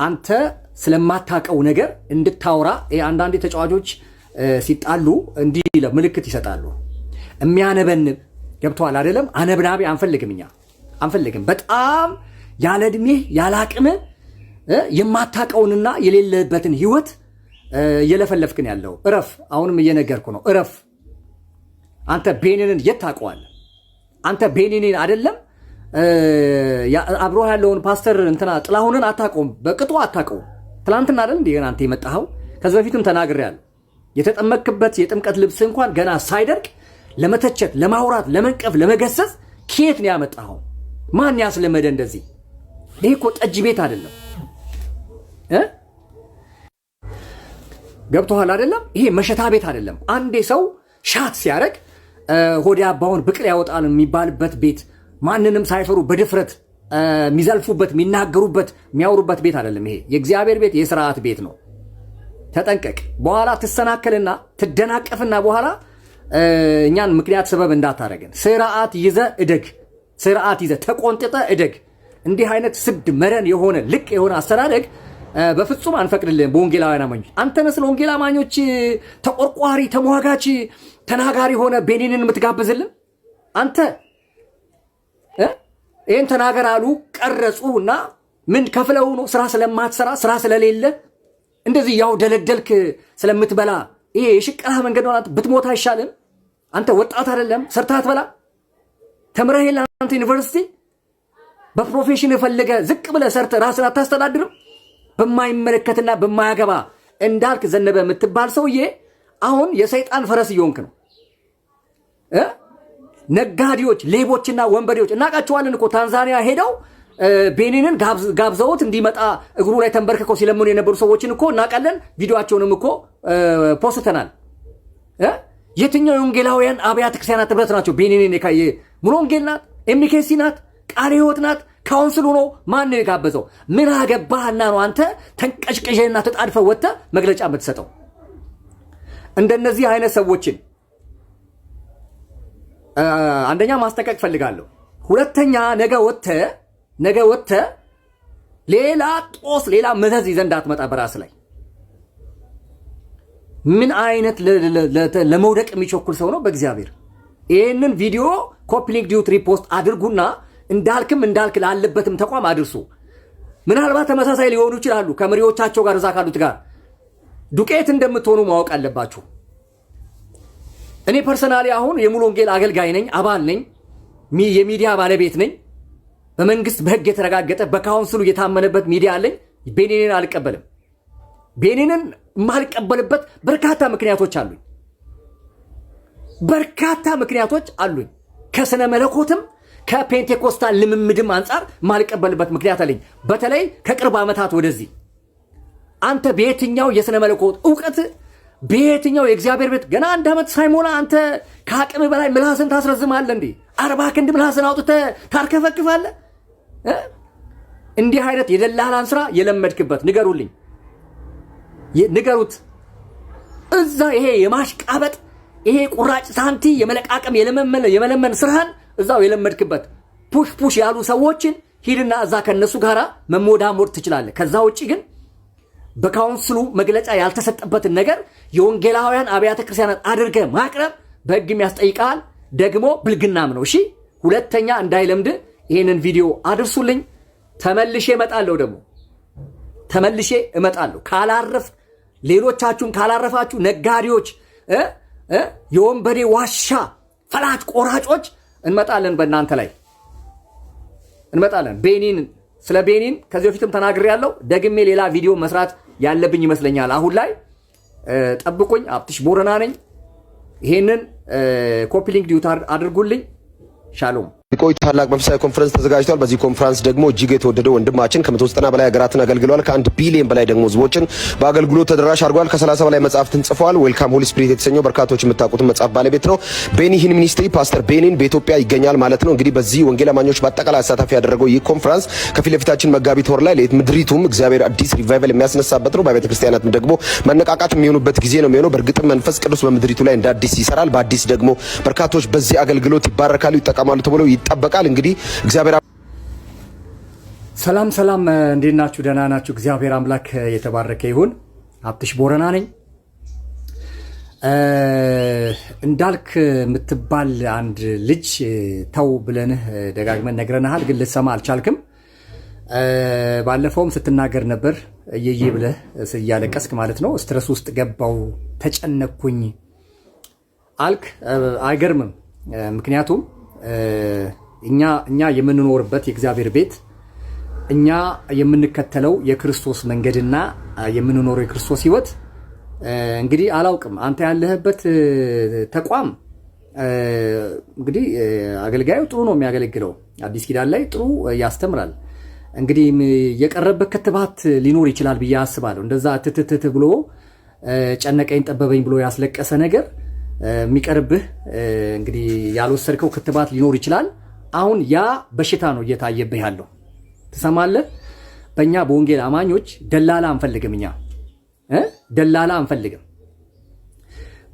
አንተ ስለማታውቀው ነገር እንድታወራ አንዳንድ ተጫዋቾች ሲጣሉ እንዲህ ምልክት ይሰጣሉ። የሚያነበንብ ገብቶሃል አይደለም? አነብናቢ አንፈልግም። እኛ አንፈልግም። በጣም ያለ ዕድሜህ ያለ አቅምህ የማታውቀውንና የሌለበትን ህይወት እየለፈለፍክን ያለው እረፍ። አሁንም እየነገርኩ ነው፣ እረፍ። አንተ ቤኒንን የት ታውቀዋለህ? አንተ ቤኒንን አይደለም አብሮ ያለውን ፓስተር እንትና ጥላሁንን አታውቀውም፣ በቅጡ አታውቀውም። ትላንትና አይደል እንዴ አንተ የመጣኸው? ከዚህ በፊትም ተናግሬያለሁ። የተጠመቅበት የጥምቀት ልብስ እንኳን ገና ሳይደርቅ ለመተቸት፣ ለማውራት፣ ለመንቀፍ፣ ለመገሰጽ ከየት ነው ያመጣኸው? ማን ያስለመደ እንደዚህ? ይሄ እኮ ጠጅ ቤት አይደለም። ገብቶሃል አይደለም? ይሄ መሸታ ቤት አይደለም። አንዴ ሰው ሻት ሲያደርግ ሆዴ አባውን ብቅል ያወጣል የሚባልበት ቤት፣ ማንንም ሳይፈሩ በድፍረት የሚዘልፉበት፣ የሚናገሩበት፣ የሚያወሩበት ቤት አይደለም። ይሄ የእግዚአብሔር ቤት የስርዓት ቤት ነው። ተጠንቀቅ። በኋላ ትሰናከልና ትደናቀፍና በኋላ እኛን ምክንያት ሰበብ እንዳታረገን። ስርዓት ይዘ እደግ። ስርዓት ይዘ ተቆንጥጠ እደግ። እንዲህ አይነት ስድ መረን የሆነ ልቅ የሆነ አስተዳደግ በፍጹም አንፈቅድልህም። በወንጌላውያን አማኞች አንተነ ስለ ወንጌል አማኞች ተቆርቋሪ፣ ተሟጋች፣ ተናጋሪ ሆነ ቤኒንን የምትጋብዝልን አንተ ይህን ተናገር አሉ ቀረጹ እና ምን ከፍለው ነው? ስራ ስለማትሰራ ስራ ስለሌለ እንደዚህ ያው ደለደልክ ስለምትበላ ይሄ የሽቀላ መንገድ ነው። ብትሞት አይሻልም? አንተ ወጣት አይደለም? ሰርተህ አትበላ? ተምረህ የለ አንተ ዩኒቨርሲቲ በፕሮፌሽን የፈለገ ዝቅ ብለህ ሰርተህ ራስን አታስተዳድርም? በማይመለከትና በማያገባ እንዳልክ ዘነበ የምትባል ሰውዬ አሁን የሰይጣን ፈረስ እየሆንክ ነው። ነጋዴዎች፣ ሌቦችና ወንበዴዎች እናውቃቸዋለን እኮ ታንዛኒያ ሄደው ቤኒንን ጋብዘውት እንዲመጣ እግሩ ላይ ተንበርክከው ሲለምኑ የነበሩ ሰዎችን እኮ እናውቃለን። ቪዲዮአቸውንም እኮ ፖስተናል። የትኛው የወንጌላውያን አብያተ ክርስቲያናት ህብረት ናቸው? ቤኒንን የካየ ሙሉ ወንጌል ናት? ኤምኒኬሲ ናት? ቃለ ሕይወት ናት? ካውንስሉ ነው? ማን ነው የጋበዘው? ምን አገባህና ነው አንተ ተንቀሽቀሽና ተጣድፈ ወጥተ መግለጫ የምትሰጠው? እንደነዚህ አይነት ሰዎችን አንደኛ ማስጠንቀቅ ፈልጋለሁ። ሁለተኛ ነገ ወጥተ ሌላ ጦስ ሌላ መዘዝ ይዘህ እንዳትመጣ በራስ ላይ። ምን አይነት ለመውደቅ የሚቸኩል ሰው ነው በእግዚአብሔር። ይህንን ቪዲዮ ኮፒ ሊንክ ዲዩት ሪፖስት አድርጉና እንዳልክ ላለበትም ተቋም አድርሱ። ምናልባት ተመሳሳይ ሊሆኑ ይችላሉ ከመሪዎቻቸው ጋር እዛ ካሉት ጋር ዱቄት እንደምትሆኑ ማወቅ አለባችሁ። እኔ ፐርሰናሊ አሁን የሙሉ ወንጌል አገልጋይ ነኝ፣ አባል ነኝ፣ የሚዲያ ባለቤት ነኝ። በመንግስት በህግ የተረጋገጠ በካውንስሉ የታመነበት ሚዲያ አለኝ። ቤኒንን አልቀበልም። ቤኒንን የማልቀበልበት በርካታ ምክንያቶች አሉኝ። ከስነ መለኮትም ከፔንቴኮስታል ልምምድም አንጻር ማልቀበልበት ምክንያት አለኝ። በተለይ ከቅርብ ዓመታት ወደዚህ አንተ በየትኛው የስነ መለኮት ዕውቀት በየትኛው የእግዚአብሔር ቤት ገና 1 ዓመት ሳይሞላ አንተ ከአቅም በላይ ምላስን ታስረዝማለህ እንዴ? 40 ክንድ ምላስን አውጥተህ ታርከፈክፋለህ። እንዲህ አይነት የደላላን ስራ የለመድክበት ንገሩት። እዛ ይሄ የማሽቃበጥ ይሄ ቁራጭ ሳንቲ የመለቃቀም የመለመን ስራህን እዛው የለመድክበት ፑሽ ያሉ ሰዎችን ሂድና እዛ ከነሱ ጋራ መሞዳሞድ ትችላለህ። ከዛ ውጪ ግን በካውንስሉ መግለጫ ያልተሰጠበትን ነገር የወንጌላውያን አብያተ ክርስቲያናት አድርገህ ማቅረብ በህግም ያስጠይቃል፣ ደግሞ ብልግናም ነው። እሺ፣ ሁለተኛ እንዳይለምድ ይሄንን ቪዲዮ አድርሱልኝ። ተመልሼ እመጣለሁ። ደግሞ ተመልሼ እመጣለሁ። ካላረፍ ሌሎቻችሁም ካላረፋችሁ ነጋዴዎች የወንበዴ ዋሻ ፈላጭ ቆራጮች እንመጣለን፣ በእናንተ ላይ እንመጣለን። ቤኒን ስለ ቤኒን ከዚህ በፊትም ተናግሬያለሁ። ደግሜ ሌላ ቪዲዮ መስራት ያለብኝ ይመስለኛል። አሁን ላይ ጠብቁኝ። አብትሽ ቦረና ነኝ። ይሄንን ኮፒ ሊንክ ዲዩት አድርጉልኝ። ሻሎም። ቆይ ታላቅ መንፈሳዊ ኮንፈረንስ ተዘጋጅቷል። በዚህ ኮንፈረንስ ደግሞ እጅግ የተወደደ ወንድማችን ከ190 በላይ ሀገራትን አገልግሏል። ከ1 ቢሊዮን በላይ ደግሞ ህዝቦችን በአገልግሎት ተደራሽ አድርጓል። ከ30 በላይ መጽሐፍትን ጽፏል። ዌልካም ሆሊ ስፒሪት የተሰኘው በርካቶች የምታውቁትን መጽሐፍ ባለቤት ነው። ቤኒ ሂን ሚኒስትሪ ፓስተር ቤኒን በኢትዮጵያ ይገኛል ማለት ነው። እንግዲህ በዚህ ወንጌል አማኞች በአጠቃላይ አሳታፊ ያደረገው ይህ ኮንፈረንስ ከፊት ለፊታችን መጋቢት ወር ላይ ምድሪቱም እግዚአብሔር አዲስ ሪቫይቫል የሚያስነሳበት ነው። በቤተ ክርስቲያናት ደግሞ መነቃቃት የሚሆኑበት ጊዜ ነው የሚሆነው። በእርግጥም መንፈስ ቅዱስ በምድሪቱ ላይ እንደ አዲስ ይሰራል። በአዲስ ደግሞ በርካቶች በዚህ አገልግሎት ይባረካሉ፣ ይጠቀማሉ ተብሎ ይጠበቃል። እንግዲህ እግዚአብሔር ሰላም ሰላም፣ እንዴት ናችሁ? ደህና ናችሁ? እግዚአብሔር አምላክ የተባረከ ይሁን። አብትሽ ቦረና ነኝ። እንዳልክ የምትባል አንድ ልጅ ተው ብለንህ ደጋግመን ነግረናሃል፣ ግን ልትሰማ አልቻልክም። ባለፈውም ስትናገር ነበር እየዬ ብለህ እያለቀስክ ማለት ነው። ስትረስ ውስጥ ገባው ተጨነኩኝ አልክ። አይገርምም። ምክንያቱም እኛ የምንኖርበት የእግዚአብሔር ቤት እኛ የምንከተለው የክርስቶስ መንገድና የምንኖረው የክርስቶስ ሕይወት እንግዲህ አላውቅም። አንተ ያለህበት ተቋም እንግዲህ አገልጋዩ ጥሩ ነው የሚያገለግለው፣ አዲስ ኪዳን ላይ ጥሩ ያስተምራል። እንግዲህ የቀረበት ክትባት ሊኖር ይችላል ብዬ አስባለሁ። እንደዛ ትትትት ብሎ ጨነቀኝ ጠበበኝ ብሎ ያስለቀሰ ነገር የሚቀርብህ እንግዲህ ያልወሰድከው ክትባት ሊኖር ይችላል። አሁን ያ በሽታ ነው እየታየብህ ያለው። ትሰማለህ? በእኛ በወንጌል አማኞች ደላላ አንፈልግም። እኛ ደላላ አንፈልግም።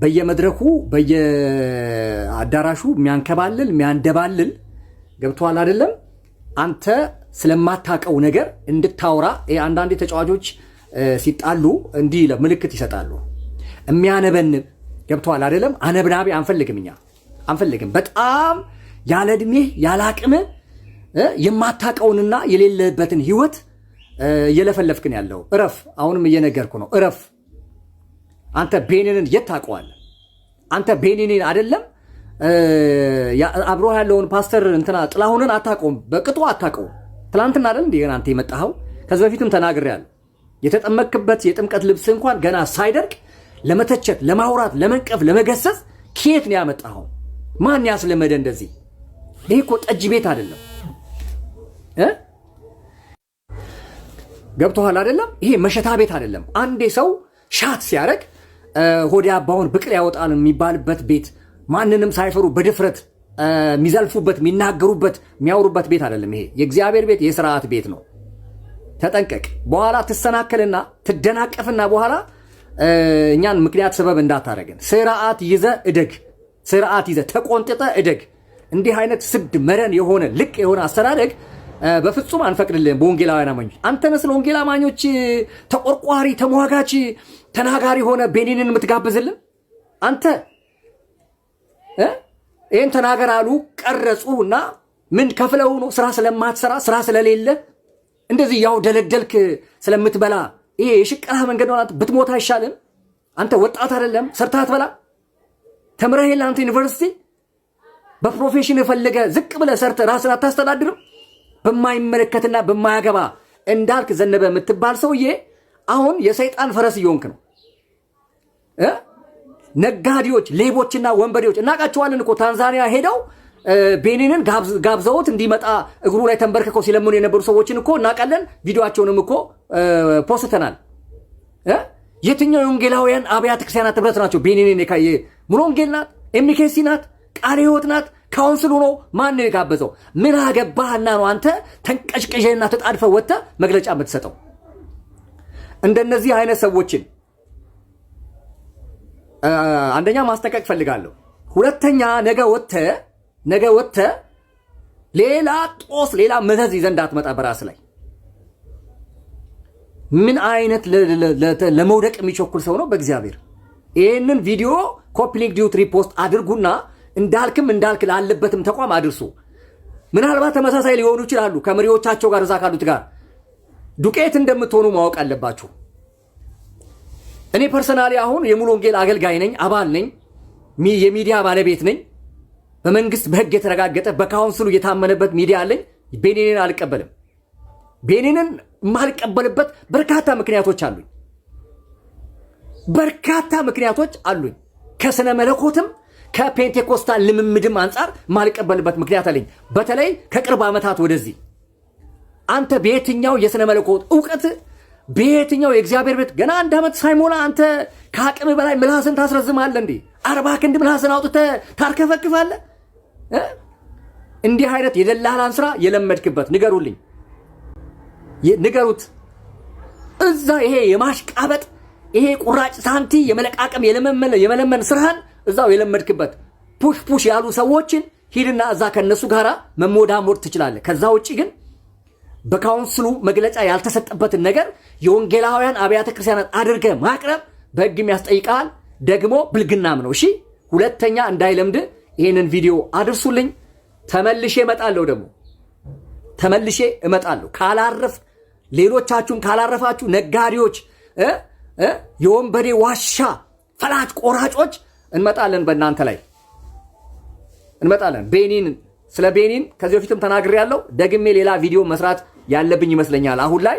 በየመድረኩ በየአዳራሹ የሚያንከባልል የሚያንደባልል ገብቶሃል አይደለም? አንተ ስለማታውቀው ነገር እንድታወራ አንዳንድ ተጫዋቾች ሲጣሉ እንዲህ ለምልክት ይሰጣሉ። የሚያነበንብ ገብቶሃል አይደለም? አነብናቢ አንፈልግም። እኛ አንፈልግም። በጣም ያለ እድሜ ያለ አቅም የማታውቀውንና የሌለበትን ህይወት እየለፈለፍክን ያለው እረፍ። አሁንም እየነገርኩ ነው፣ እረፍ። አንተ ቤኒንን የት ታውቀዋለህ? አንተ ቤኒንን አይደለም አብሮ ያለውን ፓስተር እንትና ጥላሁንን አታውቀውም፣ በቅጡ አታውቀውም። ትላንትና አይደል እንዴ አንተ የመጣኸው? ከዚህ በፊትም ተናግሬያለሁ። የተጠመቅበት የጥምቀት ልብስ እንኳን ገና ሳይደርቅ ለመተቸት፣ ለማውራት፣ ለመንቀፍ፣ ለመገሰጽ ከየት ነው ያመጣኸው? ማን ያስለመደ እንደዚህ? ይሄ እኮ ጠጅ ቤት አይደለም። ገብቶሃል አይደለም? ይሄ መሸታ ቤት አይደለም። አንዴ ሰው ሻት ሲያደርግ ሆዴ አባውን ብቅል ያወጣል የሚባልበት ቤት፣ ማንንም ሳይፈሩ በድፍረት የሚዘልፉበት፣ የሚናገሩበት፣ የሚያወሩበት ቤት አይደለም። ይሄ የእግዚአብሔር ቤት የስርዓት ቤት ነው። ተጠንቀቅ። በኋላ ትሰናከልና ትደናቀፍና በኋላ እኛን ምክንያት ሰበብ እንዳታረገን። ስርዓት ይዘ እደግ። ስርዓት ይዘ ተቆንጥጠ እደግ። እንዲህ አይነት ስድ መረን የሆነ ልቅ የሆነ አስተዳደግ በፍጹም አንፈቅድልህም። በወንጌላውያን አማኞች አንተ ነህ ስለ ወንጌል አማኞች ተቆርቋሪ፣ ተሟጋች፣ ተናጋሪ ሆነ ቤኒንን የምትጋብዝልን አንተ። ይህን ተናገር አሉ ቀረጹና ምን ከፍለው ነው? ስራ ስለማትሰራ ስራ ስለሌለ እንደዚህ ያው ደለደልክ ስለምትበላ ይሄ የሽቀላ መንገድ ነው። ብትሞት አይሻልም? አንተ ወጣት አይደለም? ሰርተህ አትበላ? ተምረህ የለ አንተ ዩኒቨርሲቲ በፕሮፌሽን የፈለገ ዝቅ ብለህ ሰርተህ ራስን አታስተዳድርም? በማይመለከትና በማያገባ እንዳልክ ዘነበ የምትባል ሰውዬ አሁን የሰይጣን ፈረስ እየሆንክ ነው። ነጋዴዎች፣ ሌቦችና ወንበዴዎች እናውቃቸዋለን እኮ ታንዛኒያ ሄደው ቤኒንን ጋብዘውት እንዲመጣ እግሩ ላይ ተንበርክከው ሲለምኑ የነበሩ ሰዎችን እኮ እናውቃለን። ቪዲዮአቸውንም እኮ ፖስተናል። የትኛው የወንጌላውያን አብያተ ክርስቲያናት ህብረት ናቸው? ቤኒንን የካየ ሙሉ ወንጌል ናት፣ ኤምኬሲ ናት፣ ቃለ ሕይወት ናት፣ ካውንስሉ ነው። ማን ነው የጋበዘው? ምን አገባህና ነው አንተ ተንቀሽቀሽና ተጣድፈ ወጥተ መግለጫ የምትሰጠው? እንደነዚህ አይነት ሰዎችን አንደኛ ማስጠንቀቅ ፈልጋለሁ። ሁለተኛ ነገ ወጥተ ሌላ ጦስ ሌላ መዘዝ ይዘህ እንዳትመጣ በራስ ላይ። ምን አይነት ለመውደቅ የሚቸኩል ሰው ነው በእግዚአብሔር። ይህንን ቪዲዮ ኮፒ ሊንክ ዲዩት ሪፖስት አድርጉና እንዳልክ ላለበትም ተቋም አድርሱ። ምናልባት ተመሳሳይ ሊሆኑ ይችላሉ ከመሪዎቻቸው ጋር እዛ ካሉት ጋር ዱቄት እንደምትሆኑ ማወቅ አለባችሁ። እኔ ፐርሰናሊ አሁን የሙሉ ወንጌል አገልጋይ ነኝ፣ አባል ነኝ፣ የሚዲያ ባለቤት ነኝ። በመንግስት በህግ የተረጋገጠ በካውንስሉ የታመነበት ሚዲያ አለኝ። ቤኒንን አልቀበልም። ቤኒንን የማልቀበልበት በርካታ ምክንያቶች አሉኝ። በርካታ ምክንያቶች አሉኝ። ከስነ መለኮትም ከፔንቴኮስታል ልምምድም አንጻር ማልቀበልበት ምክንያት አለኝ። በተለይ ከቅርብ ዓመታት ወደዚህ አንተ በየትኛው የስነ መለኮት ዕውቀት በየትኛው የእግዚአብሔር ቤት ገና 1 ዓመት ሳይሞላ አንተ ከአቅም በላይ ምላስን ታስረዝማለህ እንዴ? 40 ክንድ ምላስን አውጥተህ ታርከፈክፋለህ? እንዲህ አይነት የደላላን ስራ የለመድክበት ንገሩልኝ፣ ንገሩት። እዛ ይሄ የማሽቃበጥ ይሄ ቁራጭ ሳንቲ የመለቃቀም የመለመን ስራህን እዛው የለመድክበት ፑሽ ያሉ ሰዎችን ሂድና እዛ ከነሱ ጋራ መሞዳሞድ ትችላለህ። ከዛ ውጪ ግን በካውንስሉ መግለጫ ያልተሰጠበትን ነገር የወንጌላውያን አብያተ ክርስቲያናት አድርገህ ማቅረብ በህግም ያስጠይቃል፣ ደግሞ ብልግናም ነው። እሺ ሁለተኛ እንዳይለምድ ይሄንን ቪዲዮ አድርሱልኝ። ተመልሼ እመጣለሁ። ካላረፍ ሌሎቻችሁን ካላረፋችሁ ነጋዴዎች፣ የወንበዴ ዋሻ ፈላጭ ቆራጮች እንመጣለን፣ በእናንተ ላይ እንመጣለን። ስለ ቤኒን ከዚህ በፊትም ተናግሬያለሁ። ደግሜ ሌላ ቪዲዮ መስራት ያለብኝ ይመስለኛል አሁን ላይ